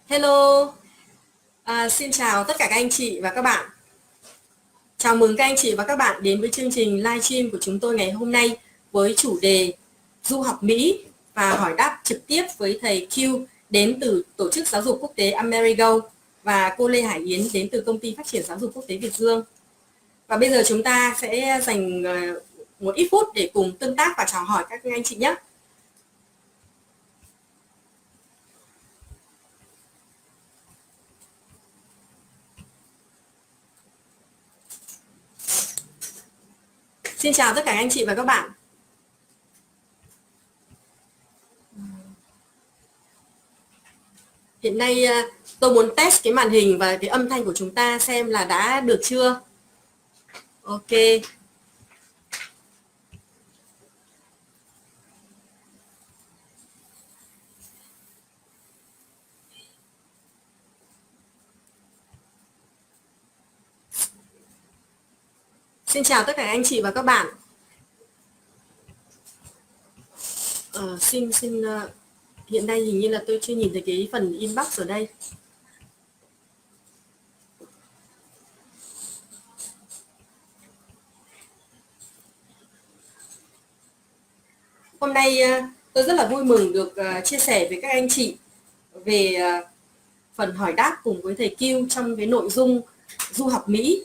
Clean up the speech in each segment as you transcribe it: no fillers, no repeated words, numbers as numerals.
Hello, xin chào tất cả các anh chị và các bạn. Chào mừng các anh chị và các bạn đến với chương trình livestream của chúng tôi ngày hôm nay với chủ đề Du học Mỹ và hỏi đáp trực tiếp với thầy Q đến từ Tổ chức Giáo dục Quốc tế Amerigo và cô Lê Hải Yến đến từ Công ty Phát triển Giáo dục Quốc tế Việt Dương. Và bây giờ chúng ta sẽ dành một ít phút để cùng tương tác và chào hỏi các anh chị nhé. Xin chào tất cả anh chị và các bạn. Hiện nay tôi muốn test cái màn hình và cái âm thanh của chúng ta xem là đã được chưa. Ok. Xin chào tất cả anh chị và các bạn. Hiện nay hình như là tôi chưa nhìn thấy cái phần inbox ở đây. Hôm nay tôi rất là vui mừng được chia sẻ với các anh chị về phần hỏi đáp cùng với thầy Q trong cái nội dung du học Mỹ.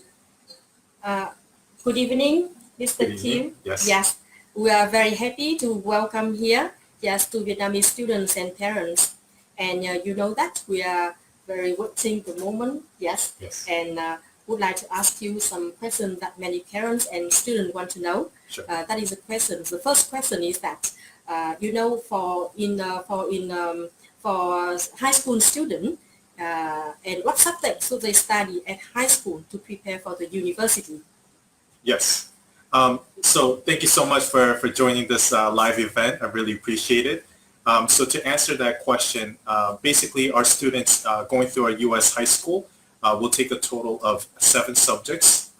Good evening, Mr. Q. Yes, we are very happy to welcome here, yes, to Vietnamese students and parents. And you know that we are very watching the moment, yes. And would like to ask you some questions that many parents and students want to know. Sure. That is a question. The first question is that, you know, for high school student, and what subjects should they study at high school to prepare for the university? Yes. So thank you so much for joining this live event. I really appreciate it. So to answer that question, basically our students going through our U.S. high school will take a total of 7 subjects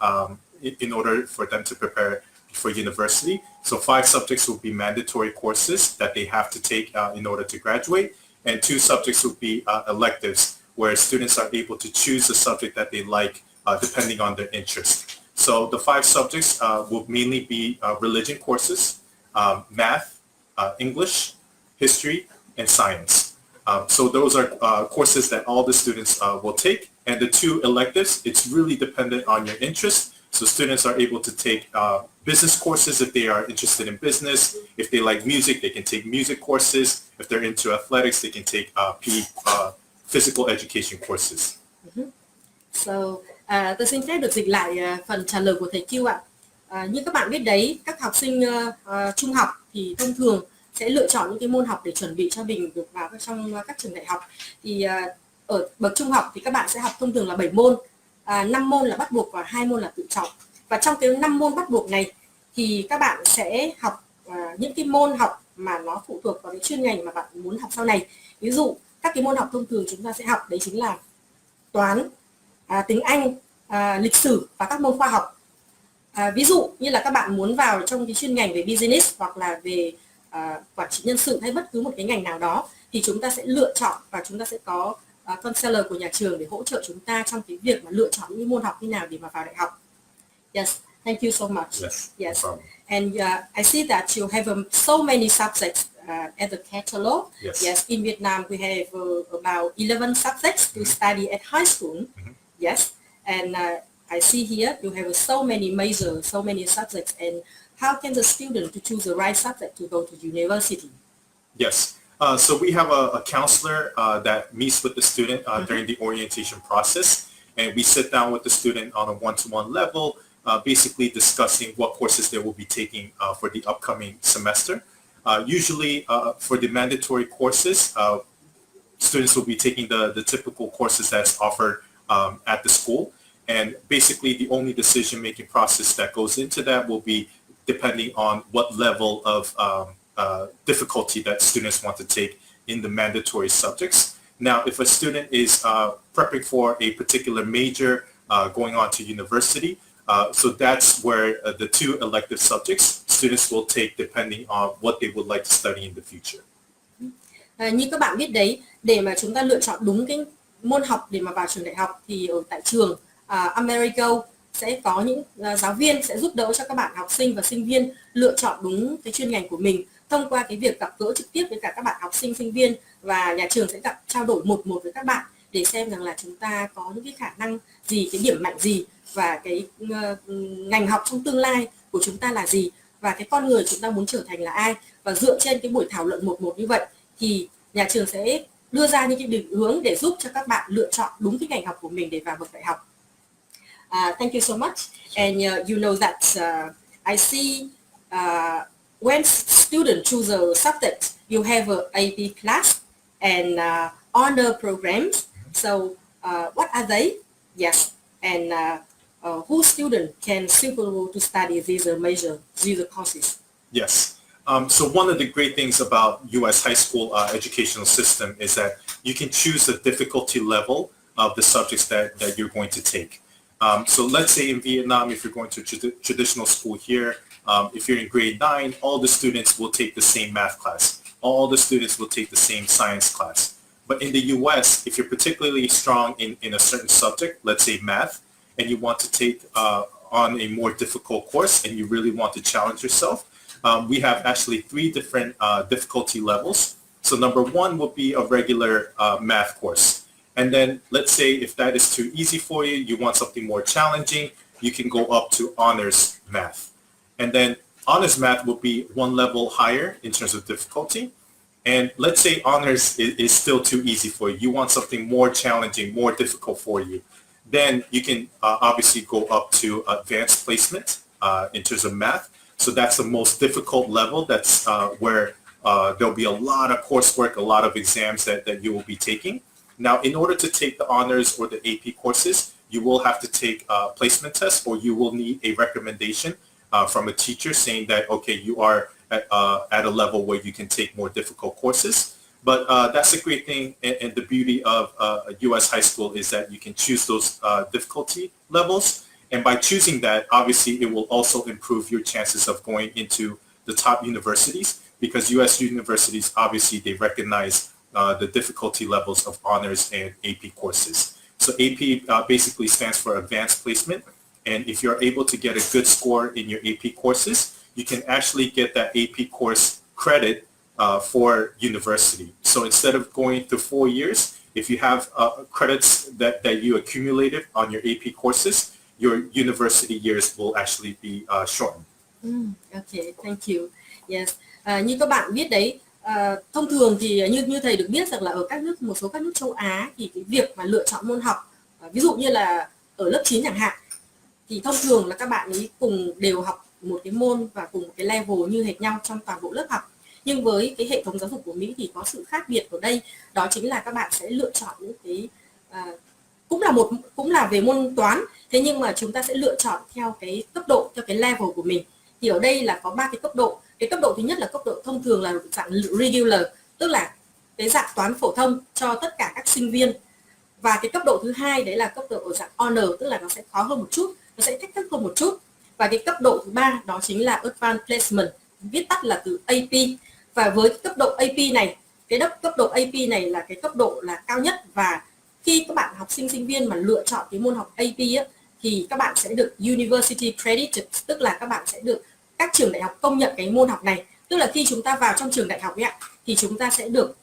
in order for them to prepare for university. So 5 subjects will be mandatory courses that they have to take in order to graduate, and 2 subjects will be electives, where students are able to choose the subject that they like depending on their interest. So the 5 subjects will mainly be religion courses, math, English, history, and science. So those are courses that all the students will take. And the 2 electives, it's really dependent on your interest. So students are able to take business courses if they are interested in business. If they like music, they can take music courses. If they're into athletics, they can take physical education courses. So, tôi xin phép được dịch lại phần trả lời của thầy Q ạ. Như các bạn biết đấy, các học sinh trung học thì thông thường sẽ lựa chọn những cái môn học để chuẩn bị cho mình được vào trong các trường đại học. Thì ở bậc trung học thì các bạn sẽ học thông thường là 7 môn, 5 môn là bắt buộc và 2 môn là tự chọn. Và trong cái 5 môn bắt buộc này thì các bạn sẽ học những cái môn học mà nó phụ thuộc vào cái chuyên ngành mà bạn muốn học sau này. Ví dụ các cái môn học thông thường chúng ta sẽ học đấy chính là toán, tiếng Anh, lịch sử và các môn khoa học. Ví dụ như là các bạn muốn vào trong cái chuyên ngành về business hoặc là về quản trị nhân sự hay bất cứ một cái ngành nào đó thì chúng ta sẽ lựa chọn và chúng ta sẽ có counselor của nhà trường để hỗ trợ chúng ta trong cái việc mà lựa chọn những môn học như nào để mà vào đại học. Yes, thank you so much. Yes. No, and I see that you have so many subjects at the catalog. Yes. In Vietnam we have about 11 subjects to study at high school. Yes, and I see here you have so many majors, so many subjects, and how can the student to choose the right subject to go to university? Yes. So we have a counselor that meets with the student during the orientation process, and we sit down with the student on a one-to-one level, basically discussing what courses they will be taking for the upcoming semester. Usually for the mandatory courses, students will be taking the typical courses that's offered at the school. And basically the only decision-making process that goes into that will be depending on what level of difficulty that students want to take in the mandatory subjects. Now, if a student is prepping for a particular major going on to university, so that's where the 2 elective subjects students will take depending on what they would like to study in the future. Như các bạn biết đấy, để mà chúng ta lựa chọn đúng cái môn học để mà vào trường đại học thì ở tại trường Amerigo sẽ có những giáo viên sẽ giúp đỡ cho các bạn học sinh và sinh viên lựa chọn đúng cái chuyên ngành của mình thông qua cái việc gặp gỡ trực tiếp với cả các bạn học sinh sinh viên, và nhà trường sẽ trao đổi một với các bạn để xem rằng là chúng ta có những cái khả năng gì, cái điểm mạnh gì, và cái ngành học trong tương lai của chúng ta là gì, và cái con người chúng ta muốn trở thành là ai. Và dựa trên cái buổi thảo luận một như vậy thì nhà trường sẽ đưa ra những cái định hướng để giúp cho các bạn lựa chọn đúng cái ngành học của mình để vào bậc đại học. Thank you so much. And you know that I see when students choose a subject, you have a AP class and honor programs. So what are they? Yes, and who student can suitable to study these courses? Yes. So one of the great things about U.S. high school educational system is that you can choose the difficulty level of the subjects that you're going to take. So let's say in Vietnam, if you're going to traditional school here, if you're in grade 9, all the students will take the same math class. All the students will take the same science class. But in the U.S., if you're particularly strong in a certain subject, let's say math, and you want to take on a more difficult course and you really want to challenge yourself, we have actually 3 different difficulty levels. So number 1 would be a regular math course. And then let's say if that is too easy for you, you want something more challenging, you can go up to honors math. And then honors math will be 1 level higher in terms of difficulty. And let's say honors is still too easy for you. You want something more challenging, more difficult for you. Then you can obviously go up to advanced placement in terms of math. So that's the most difficult level. That's where there'll be a lot of coursework, a lot of exams that you will be taking. Now, in order to take the honors or the AP courses, you will have to take a placement test, or you will need a recommendation from a teacher saying that, okay, you are at a level where you can take more difficult courses. But that's a great thing, and the beauty of a U.S. high school is that you can choose those difficulty levels. And by choosing that, obviously, it will also improve your chances of going into the top universities, because U.S. universities, obviously, they recognize the difficulty levels of honors and AP courses. So AP basically stands for advanced placement. And if you're able to get a good score in your AP courses, you can actually get that AP course credit for university. So instead of going through 4 years, if you have credits that you accumulated on your AP courses, your university years will actually be shortened. Okay, thank you. Yes, như các bạn biết đấy, thông thường thì như thầy được biết rằng là ở một số các nước châu Á thì cái việc mà lựa chọn môn học, ví dụ như là ở lớp 9 chẳng hạn, thì thông thường là các bạn ấy cùng đều học một cái môn và cùng một cái level như hệt nhau trong toàn bộ lớp học. Nhưng với cái hệ thống giáo dục của Mỹ thì có sự khác biệt ở đây, đó chính là các bạn sẽ lựa chọn những cái cũng là về môn toán, thế nhưng mà chúng ta sẽ lựa chọn theo cái cấp độ, theo cái level của mình. Thì ở đây là có 3 cái cấp độ. Cái cấp độ thứ nhất là cấp độ thông thường, là dạng regular, tức là cái dạng toán phổ thông cho tất cả các sinh viên. Và cái cấp độ thứ hai đấy là cấp độ ở dạng honor, tức là nó sẽ khó hơn một chút, nó sẽ thách thức hơn một chút. Và cái cấp độ thứ ba đó chính là advanced placement, viết tắt là từ AP. Và với cái cấp độ AP này, cái cấp độ AP này là cái cấp độ là cao nhất, và khi các bạn học sinh sinh viên mà lựa chọn cái môn học AP ấy, thì các bạn sẽ được University Credited, tức là các bạn sẽ được các trường đại học công nhận cái môn học này. Tức là khi chúng ta vào trong trường đại học ấy, thì chúng ta sẽ được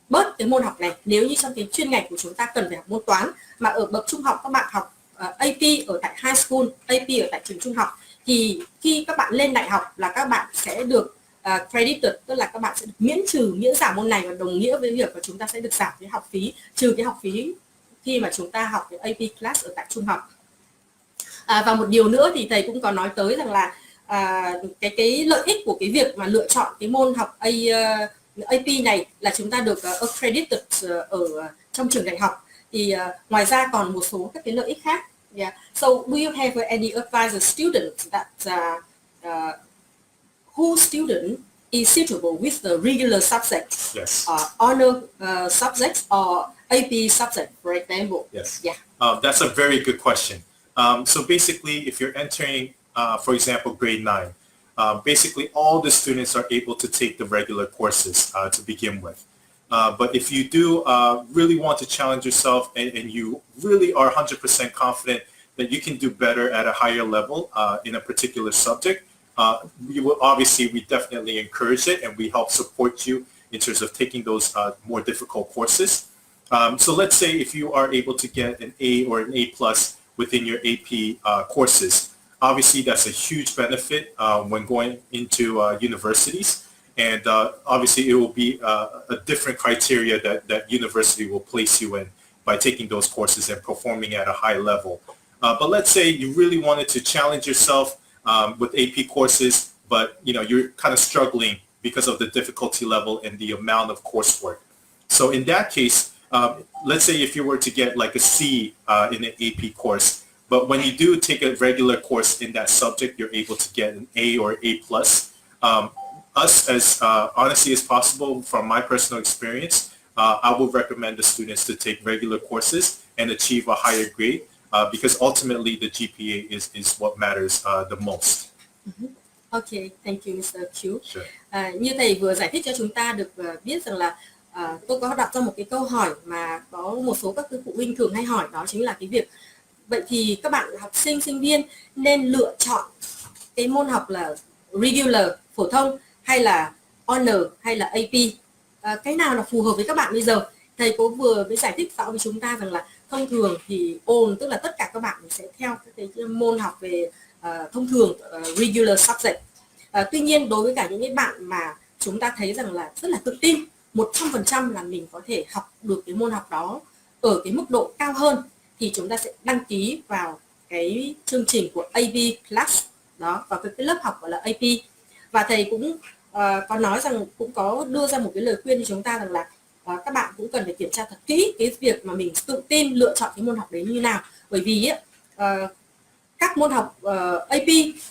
bớt cái môn học này. Nếu như trong cái chuyên ngành của chúng ta cần phải học môn toán, mà ở bậc trung học các bạn học AP ở tại high school, AP ở tại trường trung học, thì khi các bạn lên đại học là các bạn sẽ được credited, tức là các bạn sẽ được miễn giảm môn này, và đồng nghĩa với việc là chúng ta sẽ được giảm cái học phí, trừ cái học phí khi mà chúng ta học cái AP class ở tại trung học. Và một điều nữa thì thầy cũng có nói tới rằng là cái lợi ích của cái việc mà lựa chọn cái môn học AP này là chúng ta được accredited ở trong trường đại học. Thì ngoài ra còn một số các cái lợi ích khác. Yeah. So do you have any advice to students that who student is suitable with the regular subject, Yes. Honor subject or AP subject, for example? Yes. Yeah. That's a very good question. So basically, if you're entering, for example, grade 9, basically all the students are able to take the regular courses to begin with. But if you do really want to challenge yourself and you really are 100% confident that you can do better at a higher level in a particular subject, we definitely encourage it, and we help support you in terms of taking those more difficult courses. So let's say if you are able to get an A or an A plus within your AP courses, obviously that's a huge benefit when going into universities. And obviously it will be a different criteria that university will place you in by taking those courses and performing at a high level. But let's say you really wanted to challenge yourself with AP courses, but you're kind of struggling because of the difficulty level and the amount of coursework. So in that case, let's say if you were to get like a C in an AP course, but when you do take a regular course in that subject, you're able to get an A or A plus. Us, as honestly as possible, from my personal experience, I would recommend the students to take regular courses and achieve a higher grade because ultimately the GPA is what matters the most. Okay, thank you, Mr. Q. Sure. Như thầy vừa giải thích cho chúng ta được biết rằng là tôi có đặt ra một cái câu hỏi mà có một số các phụ huynh thường hay hỏi, đó chính là cái việc vậy thì các bạn học sinh, sinh viên nên lựa chọn cái môn học là regular, phổ thông, hay là honor, hay là AP, cái nào là phù hợp với các bạn bây giờ? Thầy có vừa mới giải thích rõ với chúng ta rằng là thông thường thì tức là tất cả các bạn sẽ theo cái môn học về thông thường, regular subject. Tuy nhiên đối với cả những cái bạn mà chúng ta thấy rằng là rất là tự tin 100% là mình có thể học được cái môn học đó ở cái mức độ cao hơn, thì chúng ta sẽ đăng ký vào cái chương trình của AP class đó, vào cái lớp học gọi là AP. Và thầy cũng có nói rằng, cũng có đưa ra một cái lời khuyên cho chúng ta rằng là các bạn cũng cần phải kiểm tra thật kỹ cái việc mà mình tự tin lựa chọn cái môn học đấy như nào. Bởi vì các môn học AP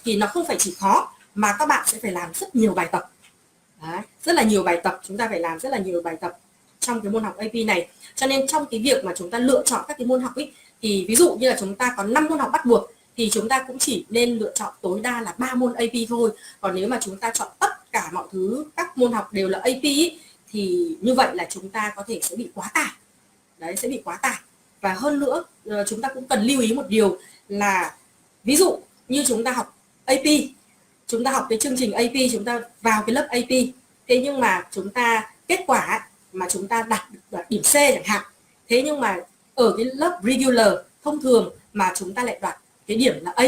thì nó không phải chỉ khó, mà các bạn sẽ phải làm rất nhiều bài tập. Đấy, rất là nhiều bài tập, chúng ta phải làm rất là nhiều bài tập trong cái môn học AP này. Cho nên trong cái việc mà chúng ta lựa chọn các cái môn học ấy, thì ví dụ như là chúng ta có 5 môn học bắt buộc thì chúng ta cũng chỉ nên lựa chọn tối đa là 3 môn AP thôi. Còn nếu mà chúng ta chọn tất cả mọi thứ, các môn học đều là AP ấy, thì như vậy là chúng ta có thể sẽ bị quá tải. Đấy, sẽ bị quá tải. Và hơn nữa, chúng ta cũng cần lưu ý một điều là ví dụ như chúng ta học AP, chúng ta học cái chương trình AP, chúng ta vào cái lớp AP, thế nhưng mà chúng ta kết quả mà chúng ta đạt được điểm C chẳng hạn, thế nhưng mà ở cái lớp regular thông thường mà chúng ta lại đoạt cái điểm là A,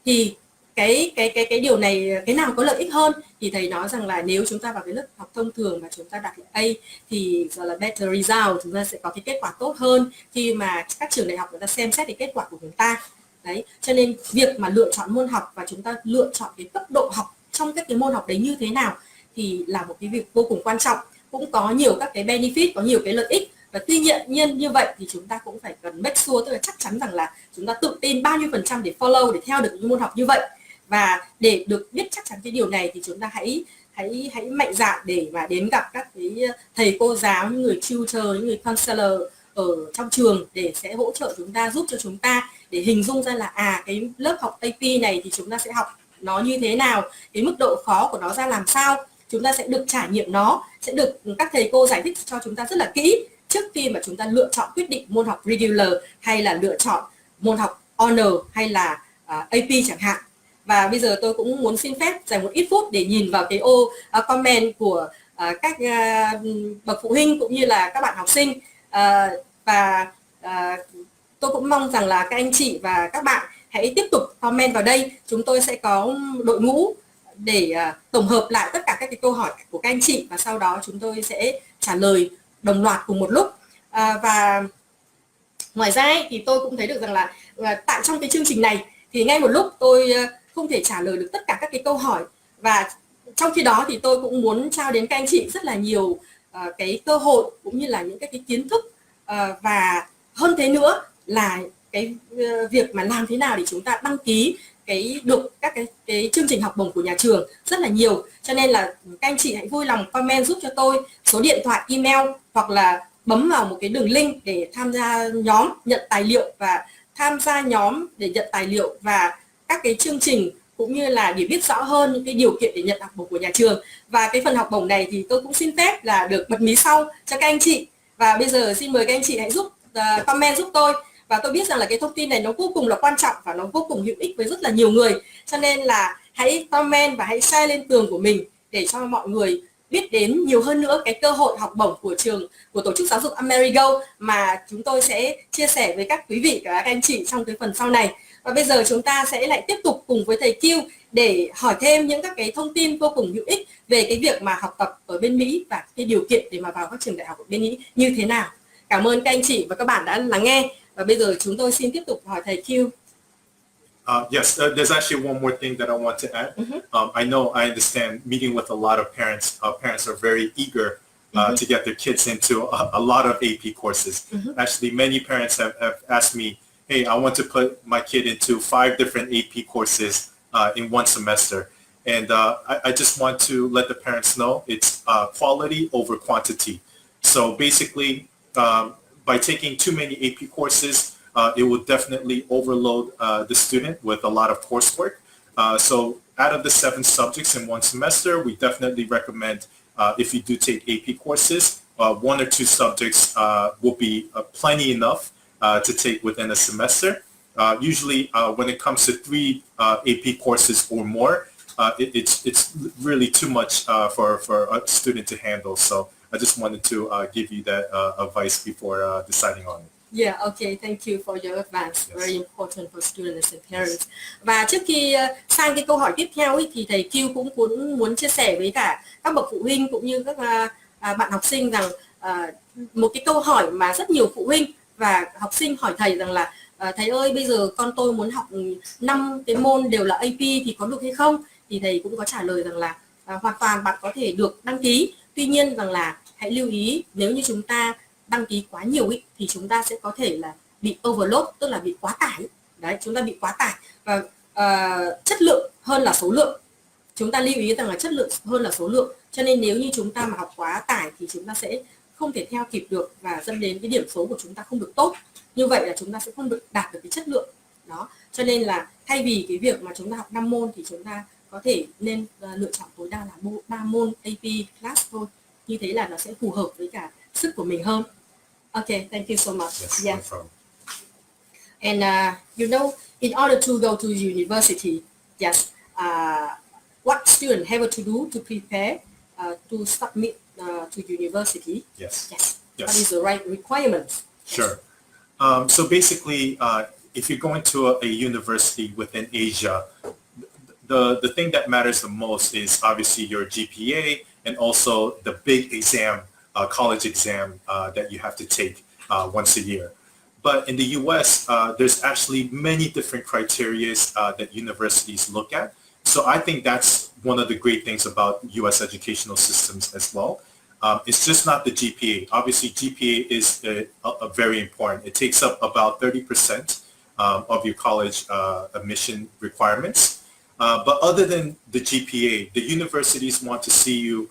thì cái điều này, cái nào có lợi ích hơn? Thì thầy nói rằng là nếu chúng ta vào cái lớp học thông thường mà chúng ta đạt được A thì gọi là better result, chúng ta sẽ có cái kết quả tốt hơn khi mà các trường đại học người ta xem xét cái kết quả của chúng ta. Đấy, cho nên việc mà lựa chọn môn học và chúng ta lựa chọn cái cấp độ học trong các cái môn học đấy như thế nào thì là một cái việc vô cùng quan trọng, cũng có nhiều các cái benefit, có nhiều cái lợi ích. Và tuy nhiên như vậy thì chúng ta cũng phải cần make sure, tức là chắc chắn rằng là chúng ta tự tin bao nhiêu % để follow, để theo được những môn học như vậy. Và để được biết chắc chắn cái điều này thì chúng ta hãy mạnh dạn để mà đến gặp các cái thầy cô giáo, những người tutor, những người counselor ở trong trường để sẽ hỗ trợ chúng ta, giúp cho chúng ta để hình dung ra là cái lớp học AP này thì chúng ta sẽ học nó như thế nào, cái mức độ khó của nó ra làm sao, chúng ta sẽ được trải nghiệm nó, sẽ được các thầy cô giải thích cho chúng ta rất là kỹ trước khi mà chúng ta lựa chọn quyết định môn học regular hay là lựa chọn môn học honor hay là AP chẳng hạn. Và bây giờ tôi cũng muốn xin phép dành một ít phút để nhìn vào cái ô comment của các bậc phụ huynh cũng như là các bạn học sinh, và tôi cũng mong rằng là các anh chị và các bạn hãy tiếp tục comment vào đây. Chúng tôi sẽ có đội ngũ để tổng hợp lại tất cả các cái câu hỏi của các anh chị và sau đó chúng tôi sẽ trả lời đồng loạt cùng một lúc. Và ngoài ra thì tôi cũng thấy được rằng là tại trong cái chương trình này thì ngay một lúc tôi không thể trả lời được tất cả các cái câu hỏi, và trong khi đó thì tôi cũng muốn trao đến các anh chị rất là nhiều cái cơ hội cũng như là những cái kiến thức, và hơn thế nữa là cái việc mà làm thế nào để chúng ta đăng ký được các cái chương trình học bổng của nhà trường rất là nhiều. Cho nên là các anh chị hãy vui lòng comment giúp cho tôi số điện thoại, email, hoặc là bấm vào một cái đường link để tham gia nhóm nhận tài liệu và tham gia nhóm để nhận tài liệu và các cái chương trình cũng như là để biết rõ hơn những cái điều kiện để nhận học bổng của nhà trường. Và cái phần học bổng này thì tôi cũng xin phép là được bật mí sau cho các anh chị. Và bây giờ xin mời các anh chị hãy giúp comment giúp tôi. Và tôi biết rằng là cái thông tin này nó vô cùng là quan trọng và nó vô cùng hữu ích với rất là nhiều người. Cho nên là hãy comment và hãy share lên tường của mình để cho mọi người biết đến nhiều hơn nữa cái cơ hội học bổng của tổ chức giáo dục Amerigo mà chúng tôi sẽ chia sẻ với các quý vị và các anh chị trong cái phần sau này. Và bây giờ chúng ta sẽ lại tiếp tục cùng với thầy Q để hỏi thêm những các cái thông tin vô cùng hữu ích về cái việc mà học tập ở bên Mỹ và cái điều kiện để mà vào các trường đại học ở bên Mỹ như thế nào. Cảm ơn các anh chị và các bạn đã lắng nghe. Và bây giờ chúng tôi xin tiếp tục hỏi thầy Q. Yes, there's actually one more thing that I want to add. I know, I understand meeting with a lot of parents. Parents are very eager to get their kids into a lot of AP courses. Actually, many parents have asked me, hey, I want to put my kid into 5 different AP courses in one semester. And I just want to let the parents know it's quality over quantity. So basically, by taking too many AP courses, it will definitely overload the student with a lot of coursework. So out of the 7 subjects in one semester, we definitely recommend if you do take AP courses, 1 or 2 subjects will be plenty enough to take within a semester. Usually when it comes to 3 AP courses or more, it's really too much for a student to handle. So I just wanted to give you that advice before deciding on it. Yeah, okay, thank you for your advice. Yes. Very important for students and parents. Và trước khi sang cái câu hỏi tiếp theo thì thầy Q cũng muốn chia sẻ với cả các bậc phụ huynh cũng như các bạn học sinh rằng một cái câu hỏi mà rất nhiều phụ huynh và học sinh hỏi thầy rằng là thầy ơi, bây giờ con tôi muốn học 5 cái môn đều là AP thì có được hay không? Thì thầy cũng có trả lời rằng là hoàn toàn bạn có thể được đăng ký. Tuy nhiên rằng là hãy lưu ý, nếu như chúng ta đăng ký quá nhiều thì chúng ta sẽ có thể là bị overload, tức là bị quá tải. Đấy, chúng ta bị quá tải và chất lượng hơn là số lượng. Chúng ta lưu ý rằng là chất lượng hơn là số lượng. Cho nên nếu như chúng ta mà học quá tải thì chúng ta sẽ không thể theo kịp được và dẫn đến cái điểm số của chúng ta không được tốt. Như vậy là chúng ta sẽ không được đạt được cái chất lượng. Đó. Cho nên là thay vì cái việc mà chúng ta học 5 môn thì chúng ta có thể nên lựa chọn tối đa là 3 môn AP class thôi. Như thế là nó sẽ phù hợp với cả sức của mình hơn. Okay, thank you so much. Yes, yeah. No problem. And you know, in order to go to university, yes, what students have to do to prepare to submit to university? Yes. Yes. Yes. What is the right requirements? Sure. So basically, if you're going to a university within Asia, the thing that matters the most is obviously your GPA and also the big exam, college exam that you have to take once a year. But in the US, there's actually many different criteria that universities look at. So I think that's one of the great things about US educational systems as well. It's just not the GPA. Obviously, GPA is very important. It takes up about 30% of your college admission requirements. But other than the GPA, the universities want to see you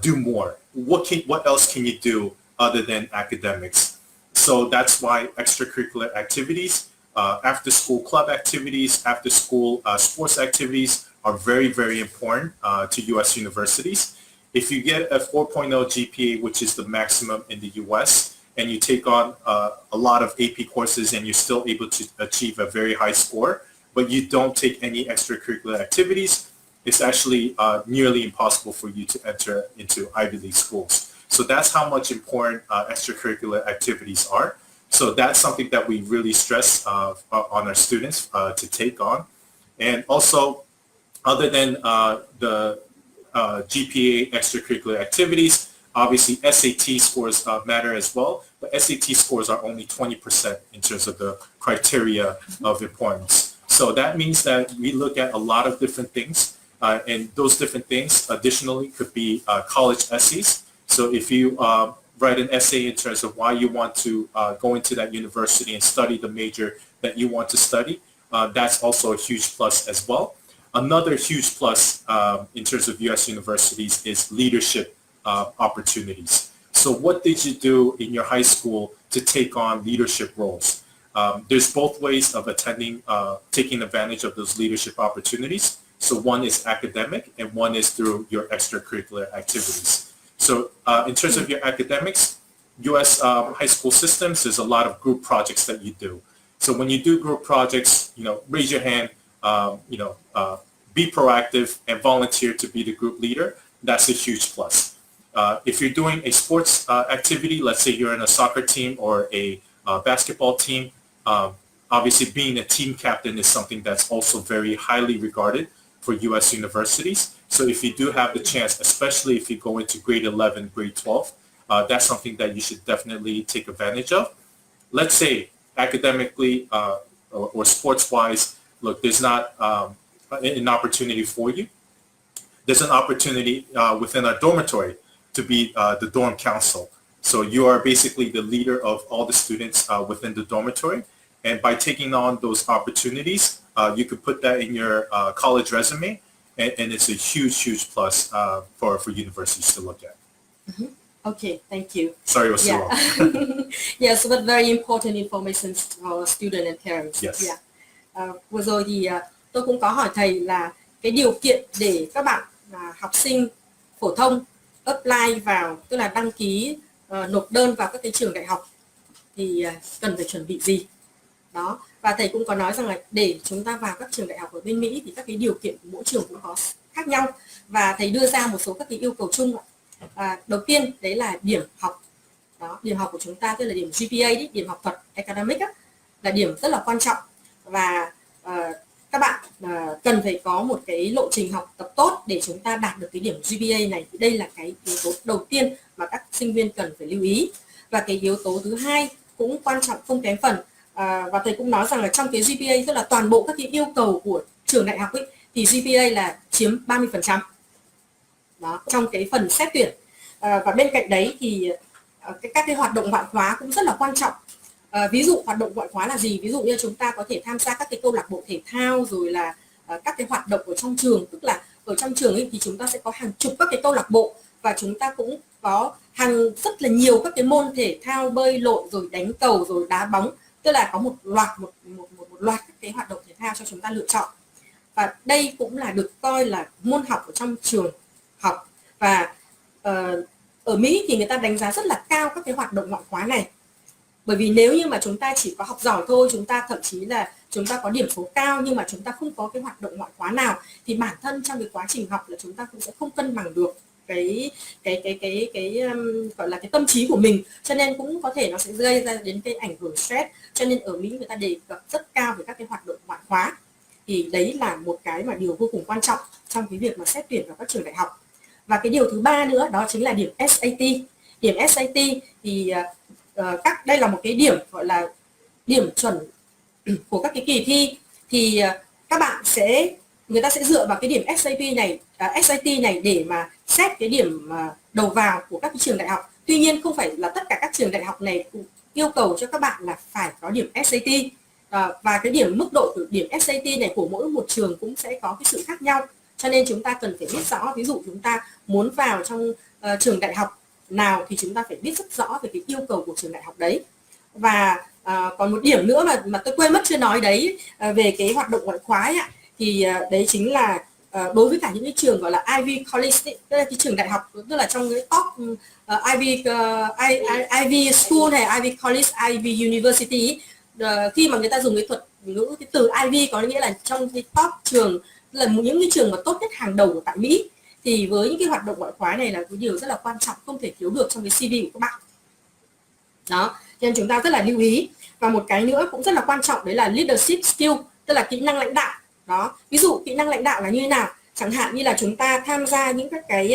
do more. What else can you do other than academics? So that's why extracurricular activities, after-school club activities, after-school sports activities are very, very important to U.S. universities. If you get a 4.0 GPA, which is the maximum in the U.S., and you take on a lot of AP courses and you're still able to achieve a very high score, but you don't take any extracurricular activities, it's actually nearly impossible for you to enter into Ivy League schools. So that's how much important extracurricular activities are. So that's something that we really stress on our students to take on. And also, other than the GPA extracurricular activities, obviously SAT scores matter as well, but SAT scores are only 20% in terms of the criteria of importance. So that means that we look at a lot of different things, and those different things additionally could be college essays. So if you write an essay in terms of why you want to go into that university and study the major that you want to study, that's also a huge plus as well. Another huge plus in terms of U.S. universities is leadership opportunities. So what did you do in your high school to take on leadership roles? There's both ways of taking advantage of those leadership opportunities. So one is academic and one is through your extracurricular activities. So in terms of your academics, U.S. High school systems, there's a lot of group projects that you do. So when you do group projects, raise your hand, be proactive and volunteer to be the group leader. That's a huge plus. If you're doing a sports activity, let's say you're in a soccer team or a basketball team, obviously being a team captain is something that's also very highly regarded for U.S. universities. So if you do have the chance, especially if you go into grade 11, grade 12, that's something that you should definitely take advantage of. Let's say academically or sports-wise, look, there's not an opportunity for you. There's an opportunity within our dormitory to be the dorm council. So you are basically the leader of all the students within the dormitory. And by taking on those opportunities, you could put that in your college resume, and it's a huge, huge plus for universities to look at. Mm-hmm. Okay, thank you. Sorry, it was so long. Yes, but very important information for students and parents. Yes. Vừa rồi thì tôi cũng có hỏi thầy là cái điều kiện để các bạn học sinh phổ thông apply vào, tức là đăng ký nộp đơn vào các cái trường đại học thì cần phải chuẩn bị gì. Đó, và thầy cũng có nói rằng là để chúng ta vào các trường đại học ở bên Mỹ thì các cái điều kiện của mỗi trường cũng có khác nhau, và thầy đưa ra một số các cái yêu cầu chung. Đầu tiên đấy là điểm học. Đó, điểm học của chúng ta tức là điểm GPA đấy, điểm học thuật academic á, là điểm rất là quan trọng, và các bạn cần phải có một cái lộ trình học tập tốt để chúng ta đạt được cái điểm GPA này. Đây là cái yếu tố đầu tiên mà các sinh viên cần phải lưu ý. Và cái yếu tố thứ hai cũng quan trọng không kém phần, và thầy cũng nói rằng là trong cái GPA, tức là toàn bộ các cái yêu cầu của trường đại học ấy, thì GPA là chiếm 30%. Đó, trong cái phần xét tuyển. Và bên cạnh đấy thì các cái hoạt động ngoại khóa cũng rất là quan trọng. Ví dụ hoạt động ngoại khóa là gì? Ví dụ như chúng ta có thể tham gia các cái câu lạc bộ thể thao, rồi là các cái hoạt động ở trong trường, tức là ở trong trường ấy thì chúng ta sẽ có hàng chục các cái câu lạc bộ, và chúng ta cũng có rất là nhiều các cái môn thể thao, bơi lội, rồi đánh cầu, rồi đá bóng, tức là có một loạt các cái hoạt động thể thao cho chúng ta lựa chọn. Và đây cũng là được coi là môn học ở trong trường học. Và ở Mỹ thì người ta đánh giá rất là cao các cái hoạt động ngoại khóa này. Bởi vì nếu như mà chúng ta chỉ có học giỏi thôi, chúng ta thậm chí là chúng ta có điểm số cao nhưng mà chúng ta không có cái hoạt động ngoại khóa nào, thì bản thân trong cái quá trình học là chúng ta cũng sẽ không cân bằng được cái gọi là cái tâm trí của mình, cho nên cũng có thể nó sẽ gây ra đến cái ảnh hưởng stress. Cho nên ở Mỹ người ta đề cập rất cao về các cái hoạt động ngoại khóa. Thì đấy là một cái mà điều vô cùng quan trọng trong cái việc mà xét tuyển vào các trường đại học. Và cái điều thứ ba nữa đó chính là điểm SAT. Điểm SAT thì đây là một cái điểm gọi là điểm chuẩn của các cái kỳ thi, thì các bạn người ta sẽ dựa vào cái điểm SAT này để mà xét cái điểm đầu vào của các cái trường đại học. Tuy nhiên không phải là tất cả các trường đại học này cũng yêu cầu cho các bạn là phải có điểm SAT, và cái mức độ của điểm SAT này của mỗi một trường cũng sẽ có cái sự khác nhau. Cho nên chúng ta cần phải biết rõ, ví dụ chúng ta muốn vào trong trường đại học nào thì chúng ta phải biết rất rõ về cái yêu cầu của trường đại học đấy. Và còn một điểm nữa mà tôi quên mất chưa nói đấy, về cái hoạt động ngoại khóa ấy, thì đấy chính là đối với cả những cái trường gọi là Ivy College, tức là cái trường đại học, tức là trong cái top Ivy School này, Ivy College, Ivy University, khi mà người ta dùng cái thuật ngữ cái từ Ivy có nghĩa là trong cái top trường, là những cái trường mà tốt nhất hàng đầu của tại Mỹ, thì với những cái hoạt động ngoại khóa này là cái điều rất là quan trọng, không thể thiếu được trong cái CV của các bạn. Đó, nên chúng ta rất là lưu ý. Và một cái nữa cũng rất là quan trọng đấy là leadership skill, tức là kỹ năng lãnh đạo. Đó, ví dụ kỹ năng lãnh đạo là như thế nào? Chẳng hạn như là chúng ta tham gia những các cái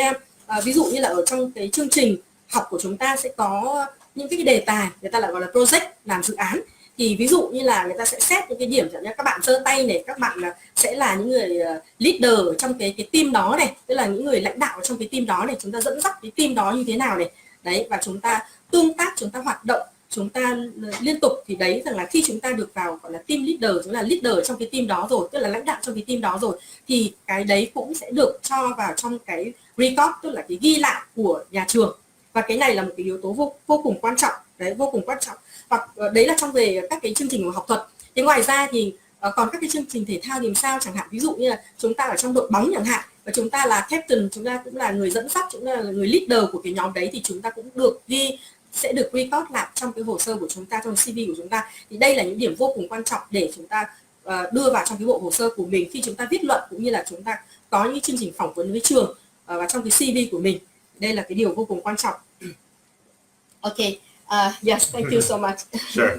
ví dụ như là ở trong cái chương trình học của chúng ta sẽ có những cái đề tài, người ta lại gọi là project, làm dự án. Thì ví dụ như là người ta sẽ xét những cái điểm, chẳng hạn các bạn giơ tay này, các bạn sẽ là những người leader ở trong cái team đó này, tức là những người lãnh đạo trong cái team đó này, chúng ta dẫn dắt cái team đó như thế nào này. Đấy, và chúng ta tương tác, chúng ta hoạt động, chúng ta liên tục, thì đấy rằng là khi chúng ta được vào gọi là team leader, chúng là leader trong cái team đó rồi, tức là lãnh đạo trong cái team đó rồi, thì cái đấy cũng sẽ được cho vào trong cái record, tức là cái ghi lại của nhà trường. Và cái này là một cái yếu tố vô cùng quan trọng, đấy, vô cùng quan trọng. Hoặc đấy là trong về các cái chương trình của học thuật. Thế ngoài ra thì Còn các cái chương trình thể thao thì làm sao, chẳng hạn ví dụ như là chúng ta ở trong đội bóng chẳng hạn, và chúng ta là captain, chúng ta cũng là người dẫn dắt, chúng ta là người leader của cái nhóm đấy, thì chúng ta cũng được ghi, sẽ được record lại trong cái hồ sơ của chúng ta, trong CV của chúng ta. Thì đây là những điểm vô cùng quan trọng để chúng ta đưa vào trong cái bộ hồ sơ của mình khi chúng ta viết luận, cũng như là chúng ta có những chương trình phỏng vấn với trường và trong cái CV của mình. Đây là cái điều vô cùng quan trọng. Okay. Yes, thank you so much. Sure.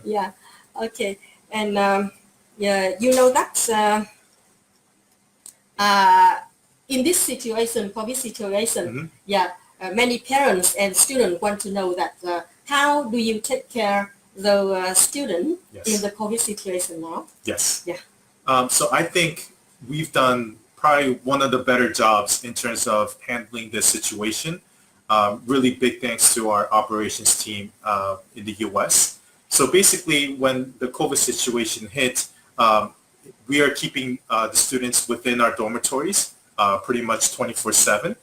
Yeah. Okay. And yeah, you know that in this situation, COVID situation, yeah, many parents and students want to know that how do you take care the student in the COVID situation now? Yes. Yeah. So I think we've done probably one of the better jobs in terms of handling this situation. Really big thanks to our operations team in the U.S. So basically, when the COVID situation hit, we are keeping the students within our dormitories pretty much 24/7.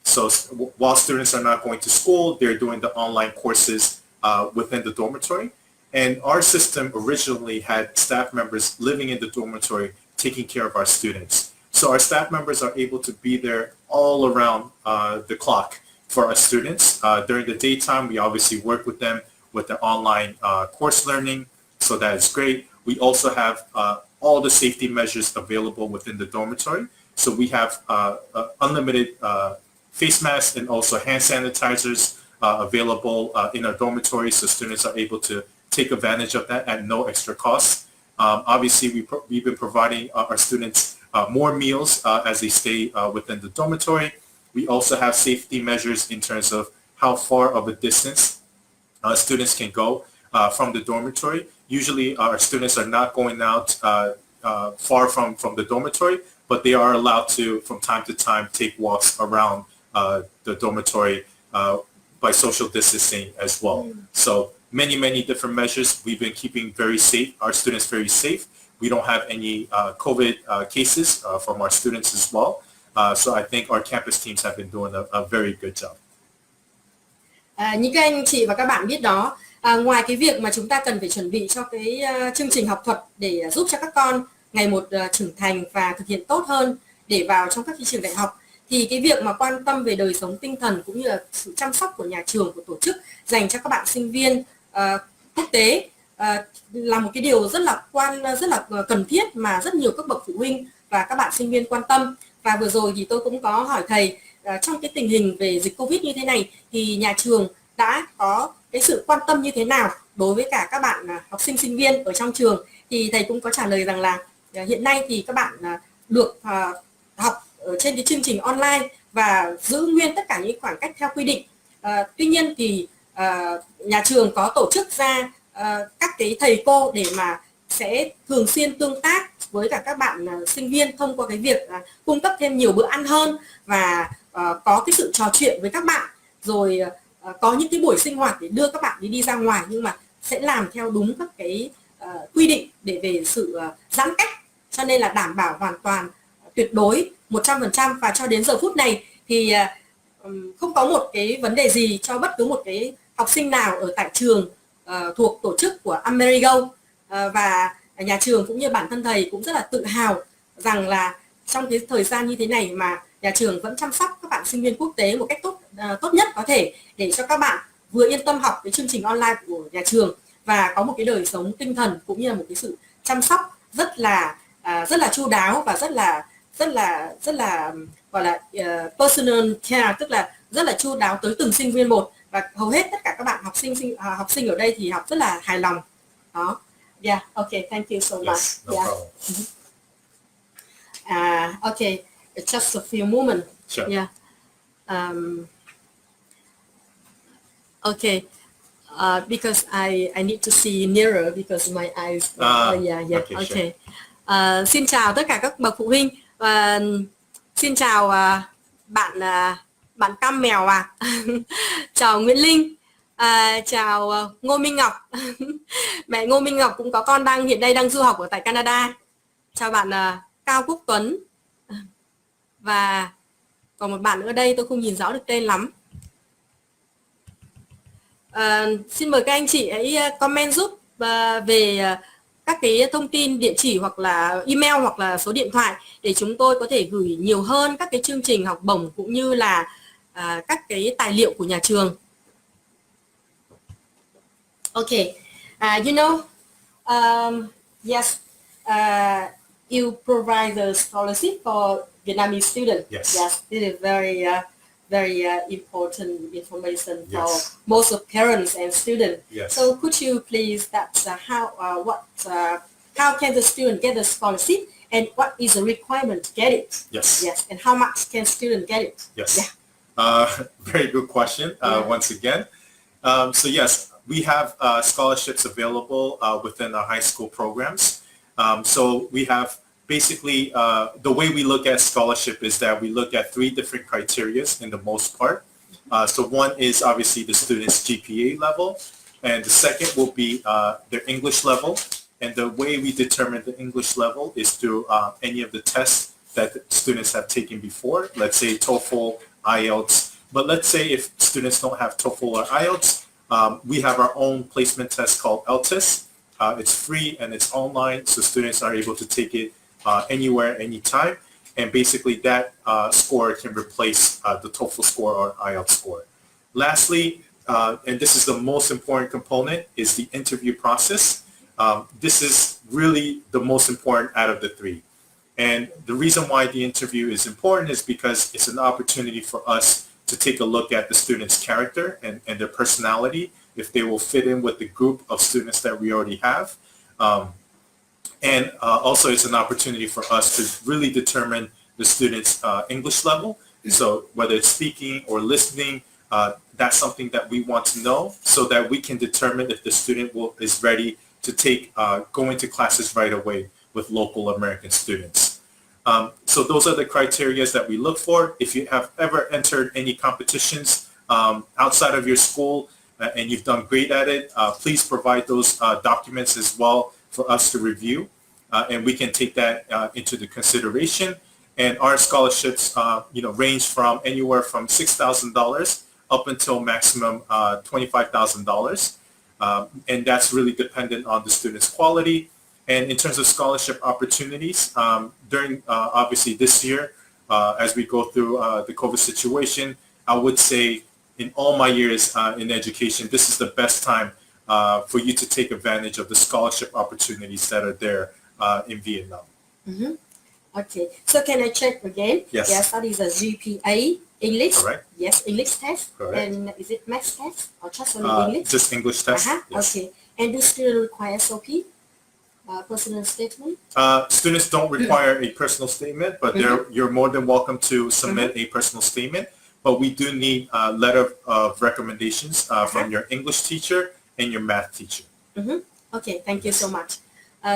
So while students are not going to school, they're doing the online courses within the dormitory. And our system originally had staff members living in the dormitory taking care of our students. So our staff members are able to be there all around the clock for our students. During the daytime, we obviously work with them with the online course learning, so that is great. We also have all the safety measures available within the dormitory. So we have unlimited face masks and also hand sanitizers available in our dormitory, so students are able to take advantage of that at no extra cost. Obviously, we've been providing our students more meals as they stay within the dormitory. We also have safety measures in terms of how far of a distance students can go from the dormitory. Usually our students are not going out far from the dormitory, but they are allowed to, from time to time, take walks around the dormitory by social distancing as well. So many different measures. We've been keeping our students very safe. We don't have any COVID cases from our students as well. So I think our campus teams have been doing a very good job. Như các anh chị và các bạn biết đó, ngoài cái việc mà chúng ta cần phải chuẩn bị cho cái chương trình học thuật để giúp cho các con ngày một trưởng thành và thực hiện tốt hơn để vào trong các trường đại học, thì cái việc mà quan tâm về đời sống tinh thần cũng như là sự chăm sóc của nhà trường, của tổ chức dành cho các bạn sinh viên quốc tế là một cái điều rất là cần thiết mà rất nhiều các bậc phụ huynh và các bạn sinh viên quan tâm. Và vừa rồi thì tôi cũng có hỏi thầy trong cái tình hình về dịch Covid như thế này thì nhà trường đã có cái sự quan tâm như thế nào đối với cả các bạn học sinh sinh viên ở trong trường. Thì thầy cũng có trả lời rằng là hiện nay thì các bạn được học ở trên cái chương trình online và giữ nguyên tất cả những khoảng cách theo quy định. Tuy nhiên thì nhà trường có tổ chức ra các cái thầy cô để mà sẽ thường xuyên tương tác với cả các bạn sinh viên thông qua cái việc cung cấp thêm nhiều bữa ăn hơn và có cái sự trò chuyện với các bạn, rồi có những cái buổi sinh hoạt để đưa các bạn đi ra ngoài, nhưng mà sẽ làm theo đúng các cái quy định để về sự giãn cách, cho nên là đảm bảo hoàn toàn tuyệt đối 100%. Và cho đến giờ phút này thì không có một cái vấn đề gì cho bất cứ một cái học sinh nào ở tại trường thuộc tổ chức của Amerigo. Và nhà trường cũng như bản thân thầy cũng rất là tự hào rằng là trong cái thời gian như thế này mà nhà trường vẫn chăm sóc các bạn sinh viên quốc tế một cách tốt nhất có thể, để cho các bạn vừa yên tâm học cái chương trình online của nhà trường và có một cái đời sống tinh thần cũng như là một cái sự chăm sóc rất là chu đáo và rất là gọi là personal care, tức là rất là chu đáo tới từng sinh viên một, và hầu hết tất cả các bạn học sinh ở đây thì học rất là hài lòng đó. Yeah, okay, thank you so much. Yes, no problem. Okay, just a few moments. Sure. Yeah. Okay. Because I need to see nearer because my eyes. Yeah. Okay. Sure. Xin chào tất cả các bậc phụ huynh và xin chào bạn Cam Mèo chào Nguyễn Linh. Chào Ngô Minh Ngọc. Mẹ Ngô Minh Ngọc cũng có con hiện nay đang du học ở tại Canada. Chào bạn Cao Quốc Tuấn. Và còn một bạn ở đây tôi không nhìn rõ được tên lắm. Xin mời các anh chị hãy comment giúp về các cái thông tin địa chỉ hoặc là email hoặc là số điện thoại để chúng tôi có thể gửi nhiều hơn các cái chương trình học bổng cũng như là các cái tài liệu của nhà trường. Okay, you know, yes, you provide the scholarship for Vietnamese students. Yes. Yes, this is very important information for Yes. most of parents and students. Yes. So could you please how can the student get the scholarship and what is the requirement to get it? Yes. Yes, and how much can student get it? Yes. Yeah. Very good question. Once again, so yes, we have scholarships available within our high school programs. So we have basically the way we look at scholarship is that we look at 3 different criteria in the most part. So one is obviously the student's GPA level, and the second will be their English level. And the way we determine the English level is through any of the tests that the students have taken before, let's say TOEFL, IELTS. But let's say if students don't have TOEFL or IELTS, we have our own placement test called LTIS. It's free and it's online, so students are able to take it anywhere, anytime. And basically that score can replace the TOEFL score or IELTS score. Lastly, and this is the most important component, is the interview process. This is really the most important out of the 3. And the reason why the interview is important is because it's an opportunity for us to take a look at the student's character and their personality, if they will fit in with the group of students that we already have. And also it's an opportunity for us to really determine the student's English level. So whether it's speaking or listening, that's something that we want to know so that we can determine if the student is ready to go into classes right away with local American students. So those are the criteria that we look for. If you have ever entered any competitions outside of your school and you've done great at it, please provide those documents as well for us to review, and we can take that into the consideration. And our scholarships, range from anywhere from $6,000 up until maximum $25,000. And that's really dependent on the student's quality. And in terms of scholarship opportunities, during obviously this year, as we go through the COVID situation, I would say in all my years in education, this is the best time for you to take advantage of the scholarship opportunities that are there in Vietnam. Mm-hmm. Okay, so can I check again? Yes. Yes, that is a GPA English. Correct. Yes, English test. Correct. And is it math test or just only English? Just English test. Yes. Okay. And do students require SOP? Personal statement? Students don't require a personal statement, but you're more than welcome to submit a personal statement. But we do need a letter of recommendations from your English teacher and your math teacher. Okay, thank you so much.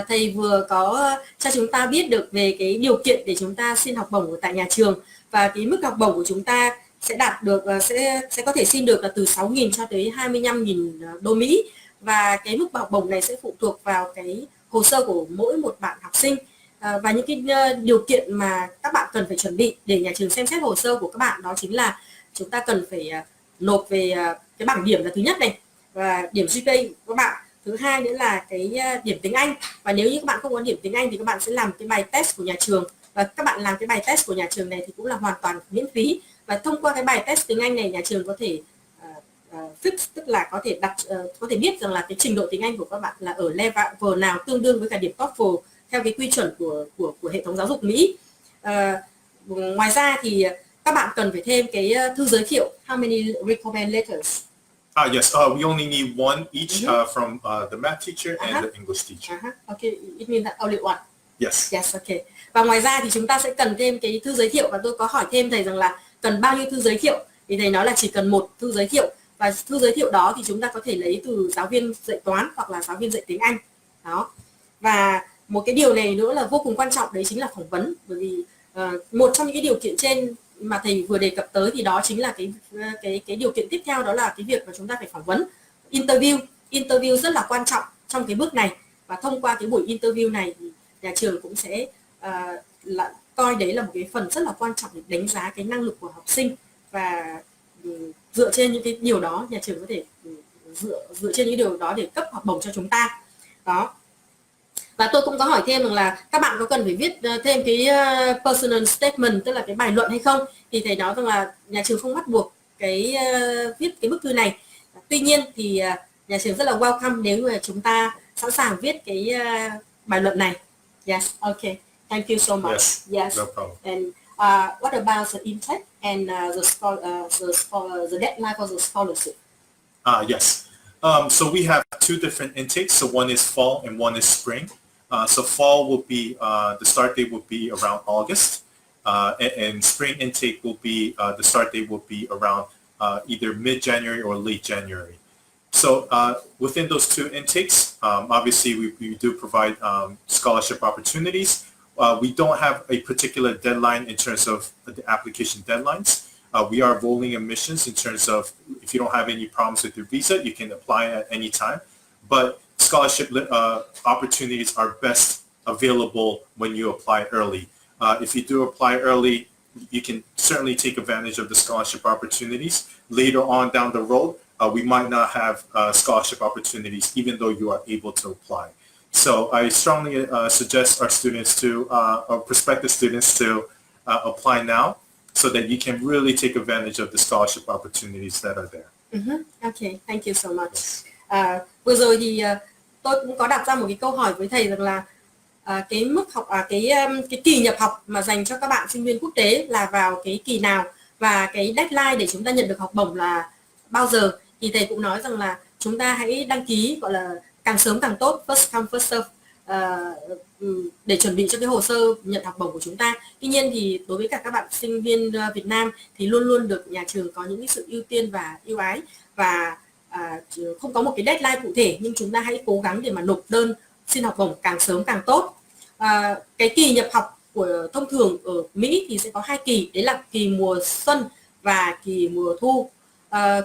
Thầy vừa có cho chúng ta biết được về cái điều kiện để chúng ta xin học bổng ở tại nhà trường, và cái mức học bổng của chúng ta sẽ đạt được sẽ có thể xin được là từ 6.000 cho tới 25.000 đô Mỹ, và cái mức học bổng này sẽ phụ thuộc vào cái hồ sơ của mỗi một bạn học sinh, và những cái điều kiện mà các bạn cần phải chuẩn bị để nhà trường xem xét hồ sơ của các bạn, đó chính là chúng ta cần phải nộp về cái bảng điểm là thứ nhất này, và điểm GPA của các bạn. Thứ hai nữa là cái điểm tiếng Anh, và nếu như các bạn không có điểm tiếng Anh thì các bạn sẽ làm cái bài test của nhà trường, và các bạn làm cái bài test của nhà trường này thì cũng là hoàn toàn miễn phí, và thông qua cái bài test tiếng Anh này nhà trường có thể fix, tức là có thể biết rằng là cái trình độ tiếng Anh của các bạn là ở level nào tương đương với cả điểm TOEFL theo cái quy chuẩn của hệ thống giáo dục Mỹ. Ngoài ra thì các bạn cần phải thêm cái thư giới thiệu. How many recommend letters? Yes, we only need one each from the math teacher and the English teacher. Okay, it means that only one. Yes. Yes, okay. Và ngoài ra thì chúng ta sẽ cần thêm cái thư giới thiệu, và tôi có hỏi thêm thầy rằng là cần bao nhiêu thư giới thiệu, thì thầy nói là chỉ cần một thư giới thiệu, và thư giới thiệu đó thì chúng ta có thể lấy từ giáo viên dạy toán hoặc là giáo viên dạy tiếng Anh. Đó. Và một cái điều này nữa là vô cùng quan trọng, đấy chính là phỏng vấn, bởi vì một trong những cái điều kiện trên mà thầy vừa đề cập tới thì đó chính là cái điều kiện tiếp theo, đó là cái việc mà chúng ta phải phỏng vấn, interview rất là quan trọng trong cái bước này, và thông qua cái buổi interview này thì nhà trường cũng sẽ coi đấy là một cái phần rất là quan trọng để đánh giá cái năng lực của học sinh, và dựa trên những cái điều đó nhà trường có thể dựa trên những điều đó để cấp học bổng cho chúng ta. Đó. Và tôi cũng có hỏi thêm rằng là các bạn có cần phải viết thêm cái personal statement, tức là cái bài luận hay không, thì thầy nói rằng là nhà trường không bắt buộc cái viết cái bức thư này. Tuy nhiên thì nhà trường rất là welcome nếu mà chúng ta sẵn sàng viết cái bài luận này. Yes, okay. Thank you so much. Yes, no problem. And what about the intake and the deadline for the scholarship? Yes. So we have two different intakes. So one is fall and one is spring. So fall will be, the start date will be around August. And spring intake will be, the start date will be around either mid-January or late January. So within those two intakes, obviously we do provide scholarship opportunities. We don't have a particular deadline in terms of the application deadlines. We are rolling admissions in terms of if you don't have any problems with your visa, you can apply at any time. But scholarship opportunities are best available when you apply early. If you do apply early, you can certainly take advantage of the scholarship opportunities. Later on down the road, we might not have scholarship opportunities even though you are able to apply. So I strongly suggest our students to, or prospective students to apply now, so that you can really take advantage of the scholarship opportunities that are there. Okay, thank you so much. Vừa rồi thì tôi cũng có đặt ra một cái câu hỏi với thầy rằng là cái mức học cái kỳ nhập học mà dành cho các bạn sinh viên quốc tế là vào cái kỳ nào, và cái deadline để chúng ta nhận được học bổng là bao giờ. Thì thầy cũng nói rằng là chúng ta hãy đăng ký, gọi là càng sớm càng tốt, first come first serve, để chuẩn bị cho cái hồ sơ nhận học bổng của chúng ta. Tuy nhiên thì đối với cả các bạn sinh viên Việt Nam thì luôn luôn được nhà trường có những cái sự ưu tiên và ưu ái, và không có một cái deadline cụ thể, nhưng chúng ta hãy cố gắng để mà nộp đơn xin học bổng càng sớm càng tốt. Cái kỳ nhập học của thông thường ở Mỹ thì sẽ có 2 kỳ, đấy là kỳ mùa xuân và kỳ mùa thu.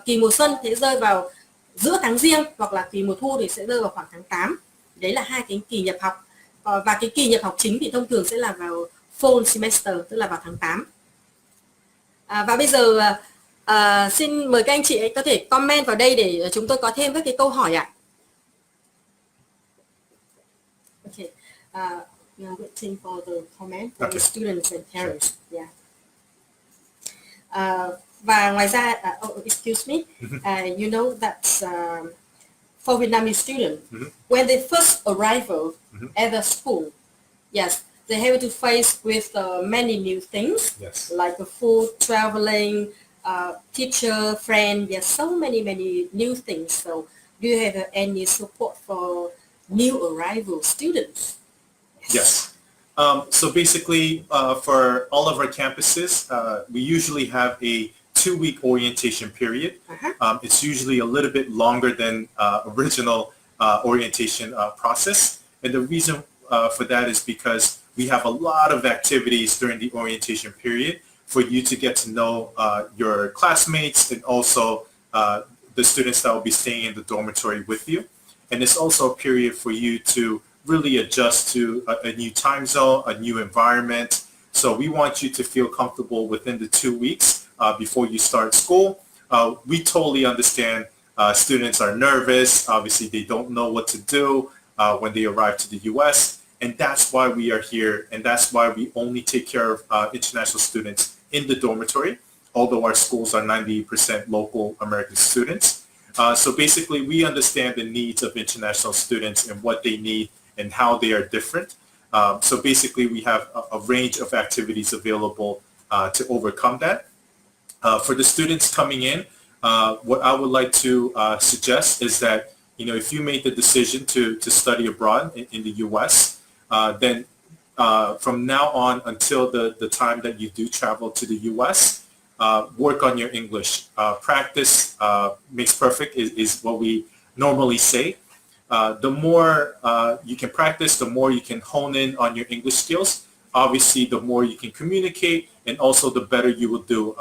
Kỳ mùa xuân sẽ rơi vào giữa tháng Giêng, hoặc là kỳ mùa thu thì sẽ rơi vào khoảng tháng 8. Đấy là 2 cái kỳ nhập học. Và cái kỳ nhập học chính thì thông thường sẽ là vào fall semester, tức là vào tháng 8. Và bây giờ xin mời các anh chị ấy có thể comment vào đây để chúng tôi có thêm các cái câu hỏi ạ. Okay. We are waiting for the comment from the students and parents. Yeah. Và ngoài ra, excuse me, you know that for Vietnamese students, when they first arrival at the school, yes, they have to face with many new things, like the food, traveling, teacher, friend, yes, so many new things. So, do you have any support for new arrival students? Yes. So basically, for all of our campuses, we usually have a 2-week orientation period. It's usually a little bit longer than original orientation process. And the reason for that is because we have a lot of activities during the orientation period for you to get to know your classmates and also the students that will be staying in the dormitory with you. And it's also a period for you to really adjust to a new time zone, a new environment. So we want you to feel comfortable within the 2 weeks before you start school. We totally understand students are nervous. Obviously, they don't know what to do when they arrive to the U.S. And that's why we are here. And that's why we only take care of international students in the dormitory, although our schools are 90% local American students. So basically, we understand the needs of international students and what they need and how they are different. So basically, we have a range of activities available to overcome that. For the students coming in, what I would like to suggest is that, you know, if you made the decision to study abroad in the U.S., then from now on until the time that you do travel to the U.S., work on your English. Practice makes perfect is what we normally say. The more you can practice, the more you can hone in on your English skills. Obviously, the more you can communicate, and also the better you will do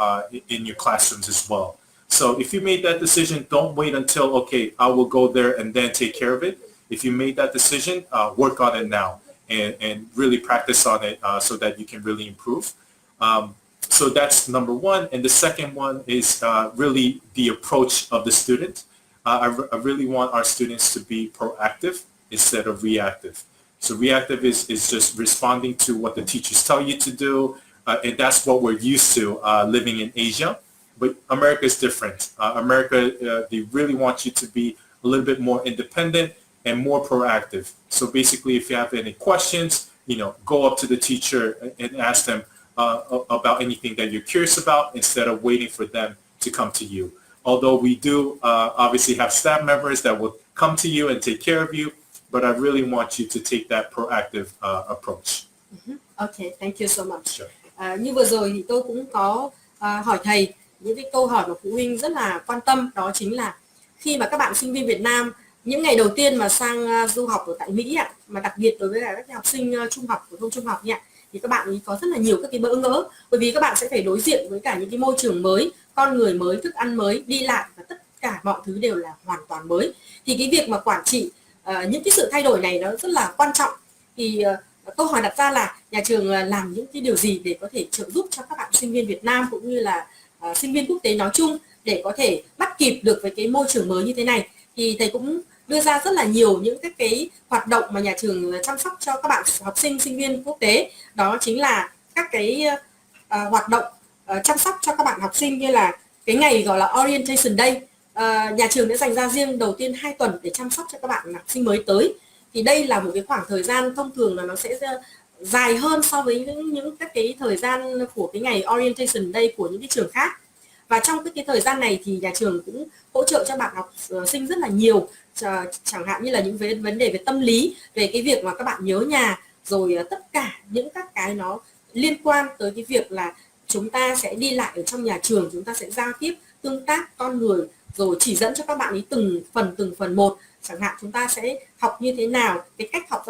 in your classrooms as well. So if you made that decision, don't wait until, okay, I will go there and then take care of it. If you made that decision, work on it now and really practice on it so that you can really improve. So that's number one. And the second one is really the approach of the student. I really want our students to be proactive instead of reactive. So reactive is just responding to what the teachers tell you to do, and that's what we're used to living in Asia. But America is different. America, they really want you to be a little bit more independent and more proactive. So basically, if you have any questions, go up to the teacher and ask them about anything that you're curious about instead of waiting for them to come to you. Although we do obviously have staff members that will come to you and take care of you, but I really want you to take that proactive approach. Okay, thank you so much. Sure. Như vừa rồi thì tôi cũng có hỏi thầy những cái câu hỏi mà phụ huynh rất là quan tâm, đó chính là khi mà các bạn sinh viên Việt Nam những ngày đầu tiên mà sang du học ở tại Mỹ mà đặc biệt đối với các học sinh trung học, phổ thông trung học thì các bạn ấy có rất là nhiều các cái bỡ ngỡ, bởi vì các bạn sẽ phải đối diện với cả những cái môi trường mới, con người mới, thức ăn mới, đi lại và tất cả mọi thứ đều là hoàn toàn mới. Thì cái việc mà quản trị những cái sự thay đổi này nó rất là quan trọng. Thì câu hỏi đặt ra là nhà trường làm những cái điều gì để có thể trợ giúp cho các bạn sinh viên Việt Nam cũng như là sinh viên quốc tế nói chung để có thể bắt kịp được với cái môi trường mới như thế này. Thì thầy cũng đưa ra rất là nhiều những các cái hoạt động mà nhà trường chăm sóc cho các bạn học sinh, sinh viên quốc tế. Đó chính là các cái hoạt động chăm sóc cho các bạn học sinh như là cái ngày gọi là Orientation Day. Nhà trường đã dành ra riêng đầu tiên 2 tuần để chăm sóc cho các bạn học sinh mới tới. Thì đây là một cái khoảng thời gian thông thường là nó sẽ dài hơn so với những các cái thời gian của cái ngày Orientation Day của những cái trường khác. Và trong cái thời gian này thì nhà trường cũng hỗ trợ cho bạn học sinh rất là nhiều, chẳng hạn như là những vấn đề về tâm lý, về cái việc mà các bạn nhớ nhà, rồi tất cả những các cái nó liên quan tới cái việc là chúng ta sẽ đi lại ở trong nhà trường, chúng ta sẽ giao tiếp, tương tác con người, rồi chỉ dẫn cho các bạn ấy từng phần một. Chẳng hạn chúng ta sẽ học như thế nào, cái cách học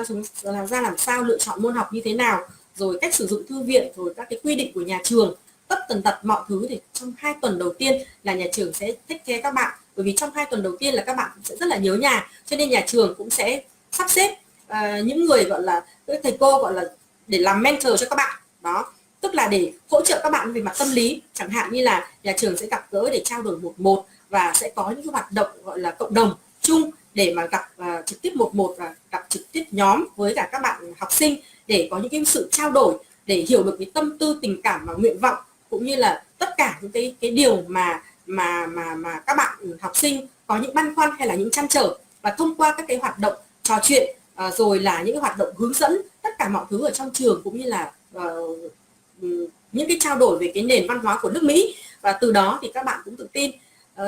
ra làm sao, lựa chọn môn học như thế nào, rồi cách sử dụng thư viện, rồi các cái quy định của nhà trường, tất tần tật mọi thứ. Thì trong 2 tuần đầu tiên là nhà trường sẽ take care các bạn, bởi vì trong 2 tuần đầu tiên là các bạn sẽ rất là nhớ nhà, cho nên nhà trường cũng sẽ sắp xếp những người gọi là thầy cô gọi là để làm mentor cho các bạn. Đó, tức là để hỗ trợ các bạn về mặt tâm lý, chẳng hạn như là nhà trường sẽ gặp gỡ để trao đổi một và sẽ có những cái hoạt động gọi là cộng đồng chung để mà gặp trực tiếp một và gặp trực tiếp nhóm với cả các bạn học sinh để có những cái sự trao đổi, để hiểu được cái tâm tư, tình cảm và nguyện vọng, cũng như là tất cả những cái điều mà các bạn học sinh có những băn khoăn hay là những trăn trở. Và thông qua các cái hoạt động trò chuyện, rồi là những cái hoạt động hướng dẫn tất cả mọi thứ ở trong trường, cũng như là những cái trao đổi về cái nền văn hóa của nước Mỹ, và từ đó thì các bạn cũng tự tin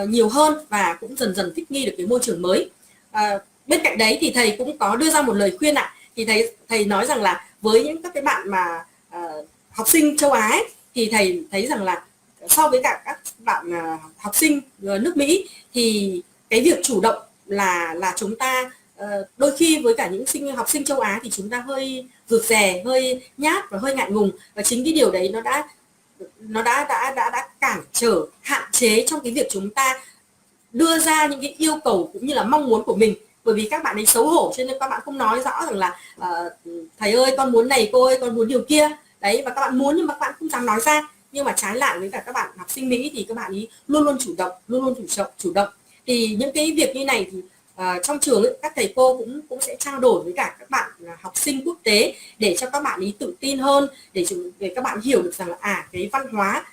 nhiều hơn và cũng dần dần thích nghi được cái môi trường mới. Bên cạnh đấy thì thầy cũng có đưa ra một lời khuyên thì thầy nói rằng là với những các cái bạn mà học sinh châu Á ấy, thì thầy thấy rằng là so với cả các bạn học sinh nước Mỹ thì cái việc chủ động là chúng ta đôi khi với cả những học sinh châu Á thì chúng ta hơi rụt rè, hơi nhát và hơi ngại ngùng, và chính cái điều đấy nó đã cản trở, hạn chế trong cái việc chúng ta đưa ra những cái yêu cầu cũng như là mong muốn của mình, bởi vì các bạn ấy xấu hổ cho nên các bạn không nói rõ rằng là thầy ơi con muốn này, cô ơi con muốn điều kia đấy, và các bạn muốn nhưng mà các bạn không dám nói ra. Nhưng mà trái lại với cả các bạn học sinh Mỹ thì các bạn ấy luôn luôn chủ động. Thì những cái việc như này thì trong trường ấy, các thầy cô cũng sẽ trao đổi với cả các bạn học sinh quốc tế để cho các bạn ấy tự tin hơn, để các bạn hiểu được rằng là cái văn hóa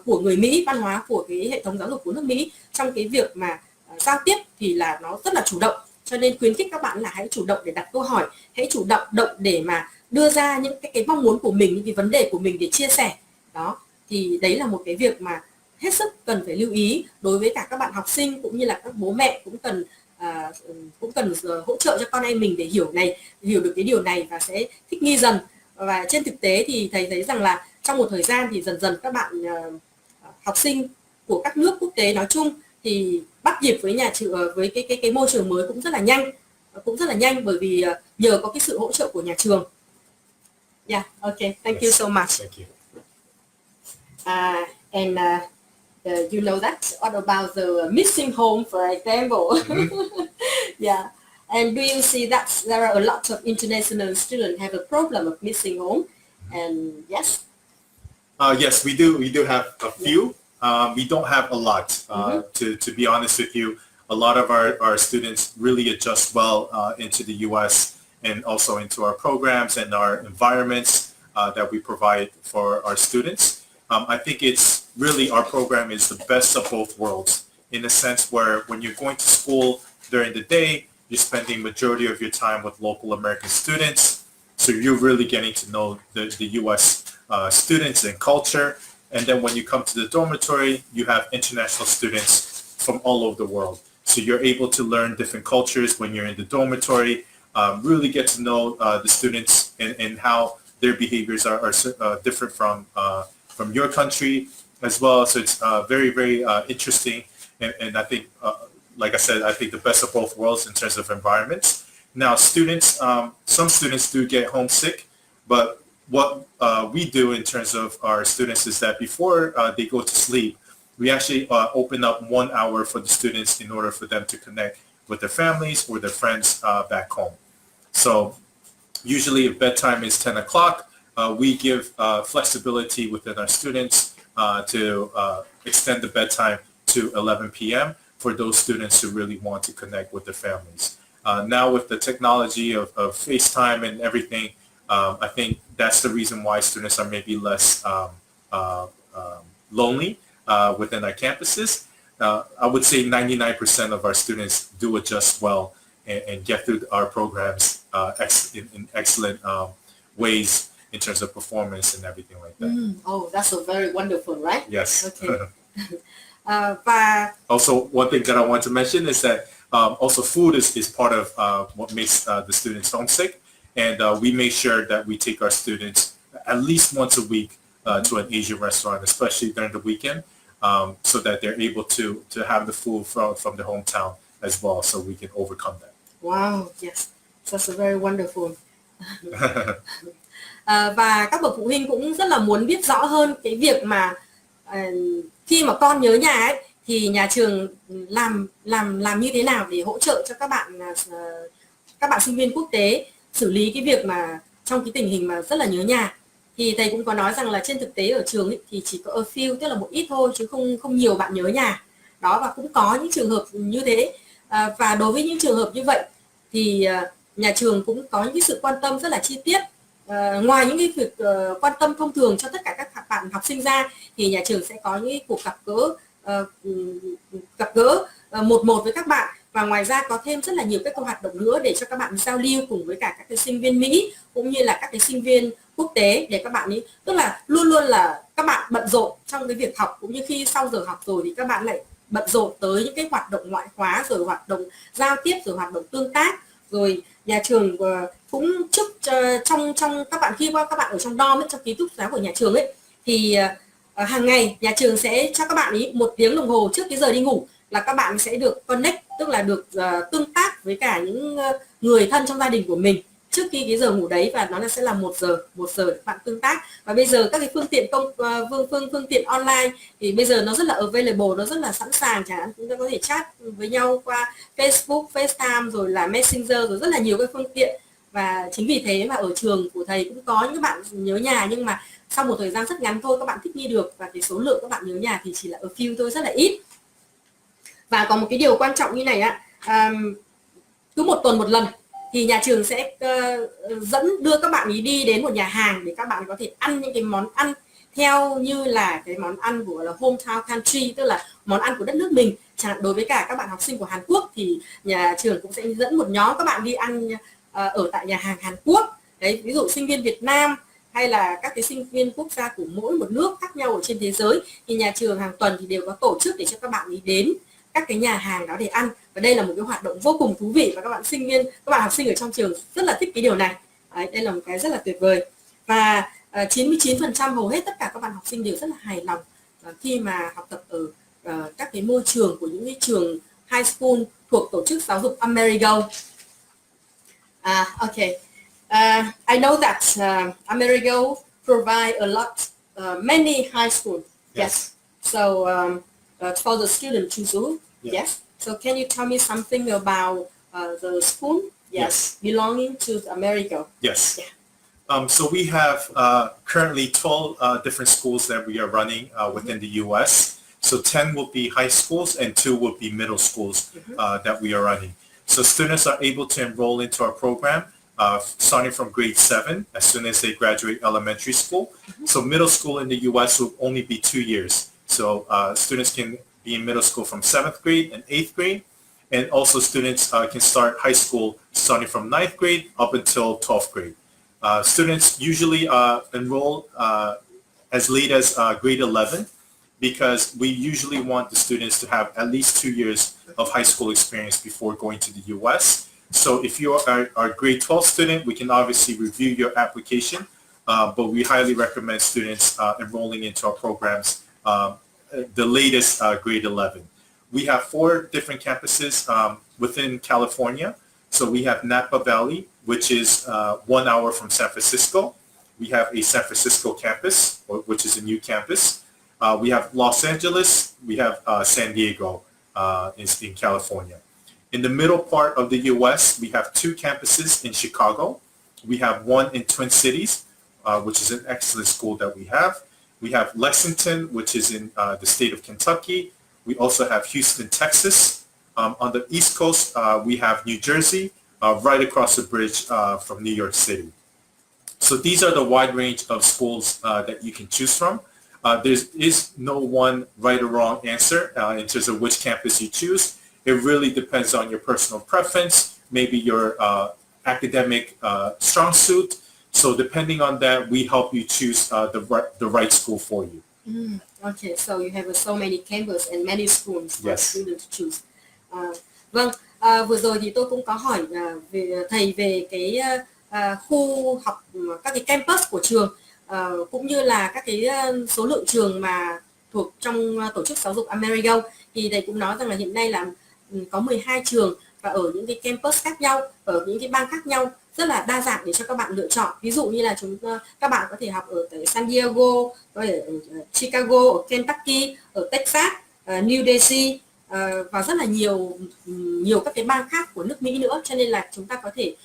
của người Mỹ, văn hóa của cái hệ thống giáo dục của nước Mỹ trong cái việc mà giao tiếp thì là nó rất là chủ động. Cho nên khuyến khích các bạn là hãy chủ động để đặt câu hỏi, hãy chủ động để mà đưa ra những cái mong muốn của mình, những cái vấn đề của mình để chia sẻ. Đó, thì đấy là một cái việc mà hết sức cần phải lưu ý đối với cả các bạn học sinh, cũng như là các bố mẹ cũng cần hỗ trợ cho con em mình để hiểu được cái điều này và sẽ thích nghi dần. Và trên thực tế thì thầy thấy rằng là trong một thời gian thì dần dần các bạn học sinh của các nước quốc tế nói chung thì bắt nhịp với nhà trường, với cái môi trường mới cũng rất là nhanh, bởi vì nhờ có cái sự hỗ trợ của nhà trường. Yeah, okay, thank you so much. Thank you. And you know that what about the missing home, for example? Yeah. And do you see that there are a lot of international students have a problem of missing home? And yes. Yes, we do have a few. We don't have a lot. To be honest with you, a lot of our students really adjust well into the U.S. and also into our programs and our environments that we provide for our students. I think it's really, our program is the best of both worlds, in a sense where when you're going to school during the day, you're spending majority of your time with local American students. So you're really getting to know the U.S. Students and culture. And then when you come to the dormitory, you have international students from all over the world. So you're able to learn different cultures when you're in the dormitory, really get to know the students and how their behaviors are different from your country as well. So it's very, very interesting. And I think, like I said, I think the best of both worlds in terms of environments. Now, students, some students do get homesick, but what we do in terms of our students is that before they go to sleep, we actually open up 1 hour for the students in order for them to connect with their families or their friends back home. So usually if bedtime is 10 o'clock, we give flexibility within our students to extend the bedtime to 11 p.m. for those students who really want to connect with their families. Now with the technology of FaceTime and everything, I think that's the reason why students are maybe less lonely within our campuses. I would say 99% of our students do adjust well and get through our programs in excellent ways in terms of performance and everything like that. Oh, that's so very wonderful, right? Yes. Okay. Also, one thing that I want to mention is that also food is part of what makes the students homesick. And we make sure that we take our students at least once a week to an Asian restaurant, especially during the weekend, so that they're able to have the food from their hometown as well, so we can overcome that. Wow, yes, that's very wonderful. Và các bậc phụ huynh cũng rất là muốn biết rõ hơn cái việc mà khi mà con nhớ nhà ấy, thì nhà trường làm như thế nào để hỗ trợ cho các bạn sinh viên quốc tế xử lý cái việc mà trong cái tình hình mà rất là nhớ nhà. Thì thầy cũng có nói rằng là trên thực tế ở trường ấy, thì chỉ có a few, tức là một ít thôi, chứ không nhiều bạn nhớ nhà đó, và cũng có những trường hợp như thế. Và đối với những trường hợp như vậy thì nhà trường cũng có những cái sự quan tâm rất là chi tiết. Ngoài những cái việc quan tâm thông thường cho tất cả các bạn học sinh ra, thì nhà trường sẽ có những cuộc gặp gỡ một với các bạn, và ngoài ra có thêm rất là nhiều các hoạt động nữa để cho các bạn giao lưu cùng với cả các cái sinh viên Mỹ cũng như là các cái sinh viên quốc tế, để các bạn ấy, tức là luôn luôn là các bạn bận rộn trong cái việc học, cũng như khi sau giờ học rồi thì các bạn lại bận rộn tới những cái hoạt động ngoại khóa, rồi hoạt động giao tiếp, rồi hoạt động tương tác. Rồi nhà trường cũng chúc trong các bạn, khi các bạn ở trong dorm ấy, trong ký túc xá của nhà trường ấy, thì hàng ngày nhà trường sẽ cho các bạn ý 1 tiếng đồng hồ trước cái giờ đi ngủ là các bạn sẽ được connect, tức là được tương tác với cả những người thân trong gia đình của mình trước khi cái giờ ngủ đấy, và nó sẽ là 1 giờ để bạn tương tác. Và bây giờ các cái phương tiện online thì bây giờ nó rất là available, nó rất là sẵn sàng, chẳng hạn chúng ta có thể chat với nhau qua Facebook, FaceTime, rồi là Messenger, rồi rất là nhiều cái phương tiện. Và chính vì thế mà ở trường của thầy cũng có những bạn nhớ nhà, nhưng mà sau một thời gian rất ngắn thôi các bạn thích nghi được, và cái số lượng các bạn nhớ nhà thì chỉ là a few thôi, rất là ít. Và còn một cái điều quan trọng như này ạ, cứ 1 tuần 1 lần thì nhà trường sẽ đưa các bạn ý đi đến một nhà hàng để các bạn có thể ăn những cái món ăn theo như là cái món ăn của là hometown country, tức là món ăn của đất nước mình. Chẳng hạn đối với cả các bạn học sinh của Hàn Quốc thì nhà trường cũng sẽ dẫn một nhóm các bạn đi ăn ở tại nhà hàng Hàn Quốc. Đấy, ví dụ sinh viên Việt Nam hay là các cái sinh viên quốc gia của mỗi một nước khác nhau ở trên thế giới, thì nhà trường hàng tuần thì đều có tổ chức để cho các bạn ý đến các cái nhà hàng đó để ăn. Và đây là một cái hoạt động vô cùng thú vị, và các bạn học sinh ở trong trường rất là thích cái điều này. Đấy, đây là một cái rất là tuyệt vời. Và 99% hầu hết tất cả các bạn học sinh đều rất là hài lòng khi mà học tập ở các cái môi trường của những cái trường high school thuộc tổ chức giáo dục Amerigo. Okay. I know that Amerigo provide a lot, many high schools. Yes. So for the student to do. Yes. So can you tell me something about the school? Yes. Belonging to Amerigo. Yes. Yeah. So we have currently 12 different schools that we are running within the U.S. So 10 will be high schools and 2 will be middle schools that we are running. So students are able to enroll into our program starting from grade 7 as soon as they graduate elementary school. So middle school in the U.S. will only be 2 years. So students can be in middle school from 7th grade and 8th grade. And also students can start high school starting from 9th grade up until 12th grade. Students usually enroll as late as grade 11 because we usually want the students to have at least 2 years of high school experience before going to the U.S. So if you are a grade 12 student, we can obviously review your application, but we highly recommend students enrolling into our programs the latest grade 11. We have 4 different campuses within California. So we have Napa Valley, which is 1 hour from San Francisco. We have a San Francisco campus, which is a new campus. We have Los Angeles. We have San Diego in California. In the middle part of the U.S., we have 2 campuses in Chicago. We have 1 in Twin Cities, which is an excellent school that we have. We have Lexington, which is in the state of Kentucky. We also have Houston, Texas. On the East Coast, we have New Jersey, right across the bridge from New York City. So these are the wide range of schools that you can choose from. There is no one right or wrong answer in terms of which campus you choose. It really depends on your personal preference, maybe your academic strong suit. So depending on that, we help you choose the right school for you. Okay, so you have so many campus and many schools for students to choose. Vâng, vừa rồi thì tôi cũng có hỏi về thầy về cái khu học, các cái campus của trường, cũng như là các cái số lượng trường mà thuộc trong tổ chức giáo dục Amerigo. Thì thầy cũng nói rằng là hiện nay là có 12 trường và ở những cái campus khác nhau, ở những cái bang khác nhau, rất là đa dạng để cho các bạn lựa chọn. Ví dụ như là các bạn có thể học ở tại San Diego, ở Chicago, ở Kentucky, ở Texas, New Jersey, và rất là nhiều các cái bang khác của nước Mỹ nữa, cho nên là chúng ta có thể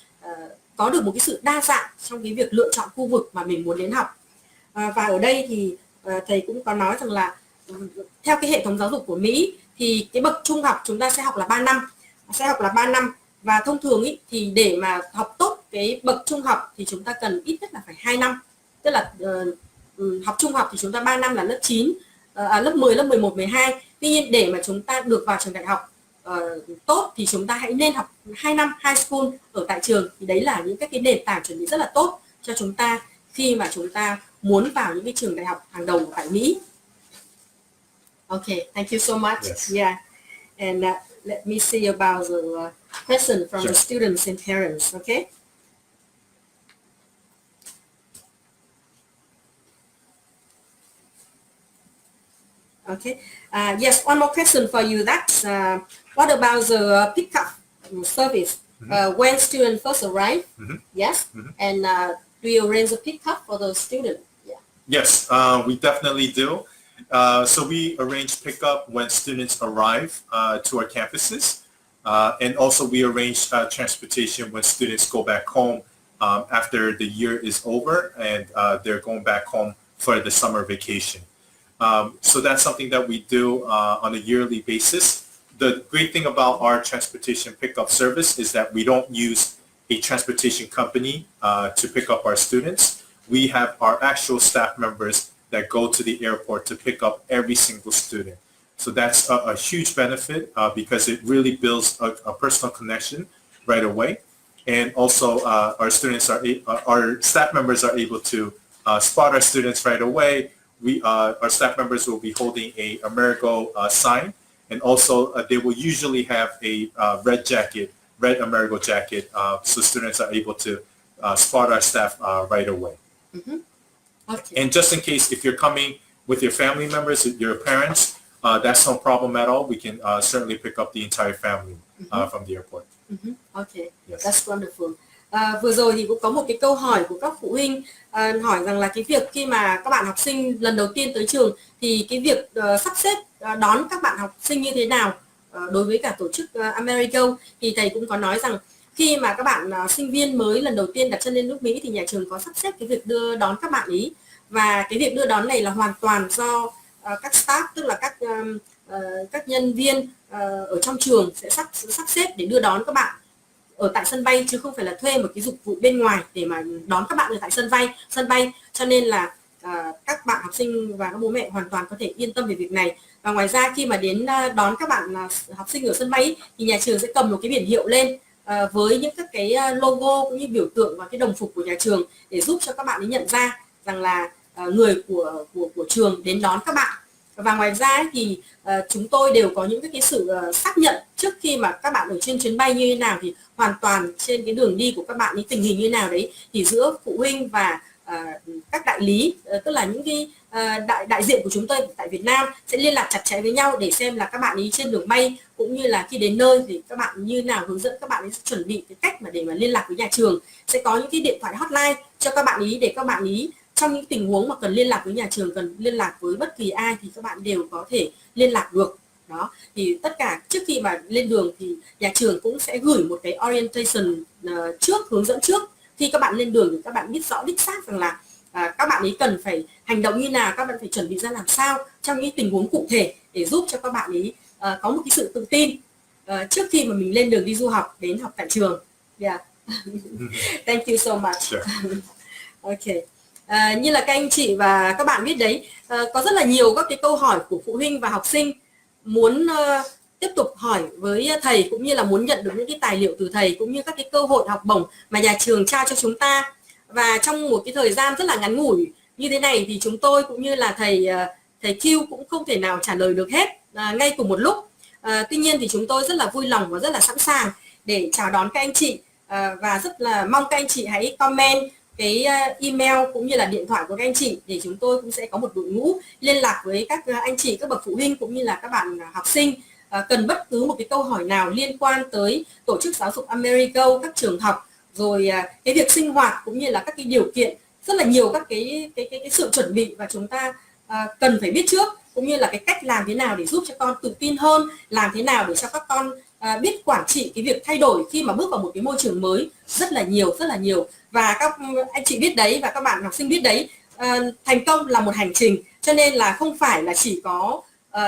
có được một cái sự đa dạng trong cái việc lựa chọn khu vực mà mình muốn đến học. Và ở đây thì thầy cũng có nói rằng là theo cái hệ thống giáo dục của Mỹ thì cái bậc trung học chúng ta sẽ học là 3 năm, và thông thường ý, thì để mà học tốt cái bậc trung học thì chúng ta cần ít nhất là phải 2 năm, tức là học trung học thì chúng ta 3 năm là lớp 9, lớp 10, lớp 11, 12. Tuy nhiên để mà chúng ta được vào trường đại học tốt thì chúng ta hãy nên học 2 năm high school ở tại trường, thì đấy là những cái nền tảng chuẩn bị rất là tốt cho chúng ta khi mà chúng ta muốn vào những cái trường đại học hàng đầu tại Mỹ. Okay, thank you so much. Yes. Yeah, and let me see about the question from the students and parents. Okay. Okay. Yes, one more question for you. That's what about the pickup service when students first arrive? Yes, and do you arrange a pickup for the student? Yeah. Yes, we definitely do. So we arrange pickup when students arrive to our campuses, and also we arrange transportation when students go back home after the year is over and they're going back home for the summer vacation. So that's something that we do on a yearly basis. The great thing about our transportation pickup service is that we don't use a transportation company to pick up our students. We have our actual staff members that go to the airport to pick up every single student. So that's a huge benefit because it really builds a personal connection right away. And also our staff members are able to spot our students right away. Our staff members will be holding a Amerigo sign, and also they will usually have a red Amerigo jacket, so students are able to spot our staff right away. Okay. And just in case, if you're coming with your family members, your parents, that's no problem at all. We can certainly pick up the entire family from the airport. Okay, Yes. that's wonderful. Vừa rồi thì cũng có một cái câu hỏi của các phụ huynh hỏi rằng là cái việc khi mà các bạn học sinh lần đầu tiên tới trường thì cái việc sắp xếp đón các bạn học sinh như thế nào đối với cả tổ chức Amerigo. Thì thầy cũng có nói rằng khi mà các bạn sinh viên mới lần đầu tiên đặt chân lên nước Mỹ thì nhà trường có sắp xếp cái việc đưa đón các bạn ý, và cái việc đưa đón này là hoàn toàn do các staff, tức là các nhân viên ở trong trường sẽ sắp xếp để đưa đón các bạn ở tại sân bay chứ không phải là thuê một cái dịch vụ bên ngoài để mà đón các bạn ở tại sân bay. Cho nên là các bạn học sinh và các bố mẹ hoàn toàn có thể yên tâm về việc này. Và ngoài ra khi mà đến đón các bạn học sinh ở sân bay thì nhà trường sẽ cầm một cái biển hiệu lên với những các cái logo cũng như biểu tượng và cái đồng phục của nhà trường để giúp cho các bạn ấy nhận ra rằng là người của trường đến đón các bạn. Và ngoài ra thì chúng tôi đều có những cái sự xác nhận trước khi mà các bạn ở trên chuyến bay như thế nào, thì hoàn toàn trên cái đường đi của các bạn ấy tình hình như thế nào đấy thì giữa phụ huynh và các đại lý, tức là những cái đại diện của chúng tôi tại Việt Nam sẽ liên lạc chặt chẽ với nhau để xem là các bạn ấy trên đường bay cũng như là khi đến nơi thì các bạn như nào, hướng dẫn các bạn ấy chuẩn bị cái cách mà để mà liên lạc với nhà trường. Sẽ có những cái điện thoại hotline cho các bạn ấy để các bạn ấy trong những tình huống mà cần liên lạc với nhà trường, cần liên lạc với bất kỳ ai thì các bạn đều có thể liên lạc được. Đó, thì tất cả trước khi mà lên đường thì nhà trường cũng sẽ gửi một cái orientation trước, hướng dẫn trước. Khi các bạn lên đường thì các bạn biết rõ đích xác rằng là các bạn ấy cần phải hành động như nào, các bạn phải chuẩn bị ra làm sao trong những tình huống cụ thể để giúp cho các bạn ấy có một cái sự tự tin trước khi mà mình lên đường đi du học, đến học tại trường. Yeah. Thank you so much. Sure. Okay. Như là các anh chị và các bạn biết đấy, có rất là nhiều các cái câu hỏi của phụ huynh và học sinh muốn tiếp tục hỏi với thầy, cũng như là muốn nhận được những cái tài liệu từ thầy cũng như các cái cơ hội học bổng mà nhà trường trao cho chúng ta. Và trong một cái thời gian rất là ngắn ngủi như thế này thì chúng tôi cũng như là thầy Q cũng không thể nào trả lời được hết ngay cùng một lúc. Tuy nhiên thì chúng tôi rất là vui lòng và rất là sẵn sàng để chào đón các anh chị, và rất là mong các anh chị hãy comment cái email cũng như là điện thoại của các anh chị để chúng tôi cũng sẽ có một đội ngũ liên lạc với các anh chị, các bậc phụ huynh cũng như là các bạn học sinh cần bất cứ một cái câu hỏi nào liên quan tới tổ chức giáo dục Amerigo, các trường học, rồi cái việc sinh hoạt cũng như là các cái điều kiện, rất là nhiều các cái sự chuẩn bị và chúng ta cần phải biết trước, cũng như là cái cách làm thế nào để giúp cho con tự tin hơn, làm thế nào để cho các con biết quản trị cái việc thay đổi khi mà bước vào một cái môi trường mới, rất là nhiều. Và các anh chị biết đấy và các bạn học sinh biết đấy, thành công là một hành trình, cho nên là không phải là chỉ có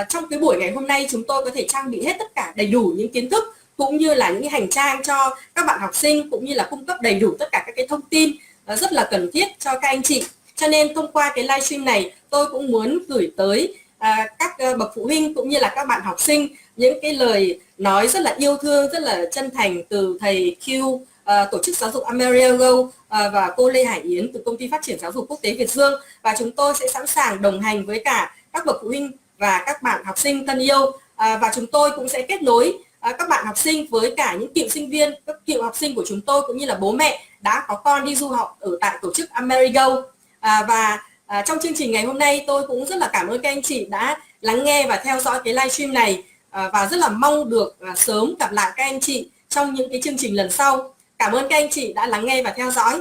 trong cái buổi ngày hôm nay chúng tôi có thể trang bị hết tất cả đầy đủ những kiến thức cũng như là những cái hành trang cho các bạn học sinh, cũng như là cung cấp đầy đủ tất cả các cái thông tin rất là cần thiết cho các anh chị. Cho nên thông qua cái livestream này tôi cũng muốn gửi tới các bậc phụ huynh cũng như là các bạn học sinh những cái lời nói rất là yêu thương, rất là chân thành từ thầy Q, tổ chức giáo dục Amerigo, và cô Lê Hải Yến từ công ty phát triển giáo dục quốc tế Việt Dương. Và chúng tôi sẽ sẵn sàng đồng hành với cả các bậc phụ huynh và các bạn học sinh thân yêu, và chúng tôi cũng sẽ kết nối các bạn học sinh với cả những cựu sinh viên, các cựu học sinh của chúng tôi cũng như là bố mẹ đã có con đi du học ở tại tổ chức Amerigo. Và trong chương trình ngày hôm nay tôi cũng rất là cảm ơn các anh chị đã lắng nghe và theo dõi cái livestream này, và rất là mong được sớm gặp lại các anh chị trong những cái chương trình lần sau. Cảm ơn các anh chị đã lắng nghe và theo dõi.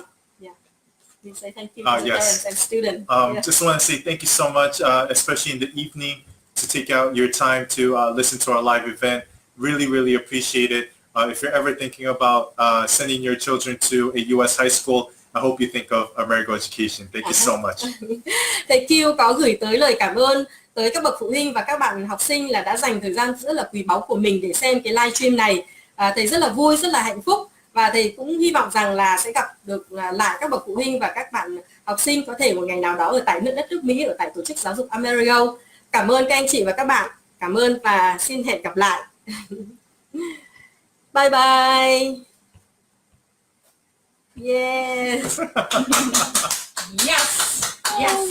We say thank you to the parents and students. Just want to say thank you so much, especially in the evening, to take out your time to listen to our live event. Really appreciate it. If you're ever thinking about sending your children to a U.S. high school, I hope you think of Amerigo Education. Thank you so much. Thầy Q có gửi tới lời cảm ơn tới các bậc phụ huynh và các bạn học sinh là đã dành thời gian rất là quý báu của mình để xem cái livestream này. Thầy rất là vui, rất là hạnh phúc, và thầy cũng hy vọng rằng là sẽ gặp được lại các bậc phụ huynh và các bạn học sinh có thể một ngày nào đó ở tại đất nước Mỹ, ở tại tổ chức giáo dục Amerigo. Cảm ơn các anh chị và các bạn. Cảm ơn và xin hẹn gặp lại. Bye bye. Yes. Yes.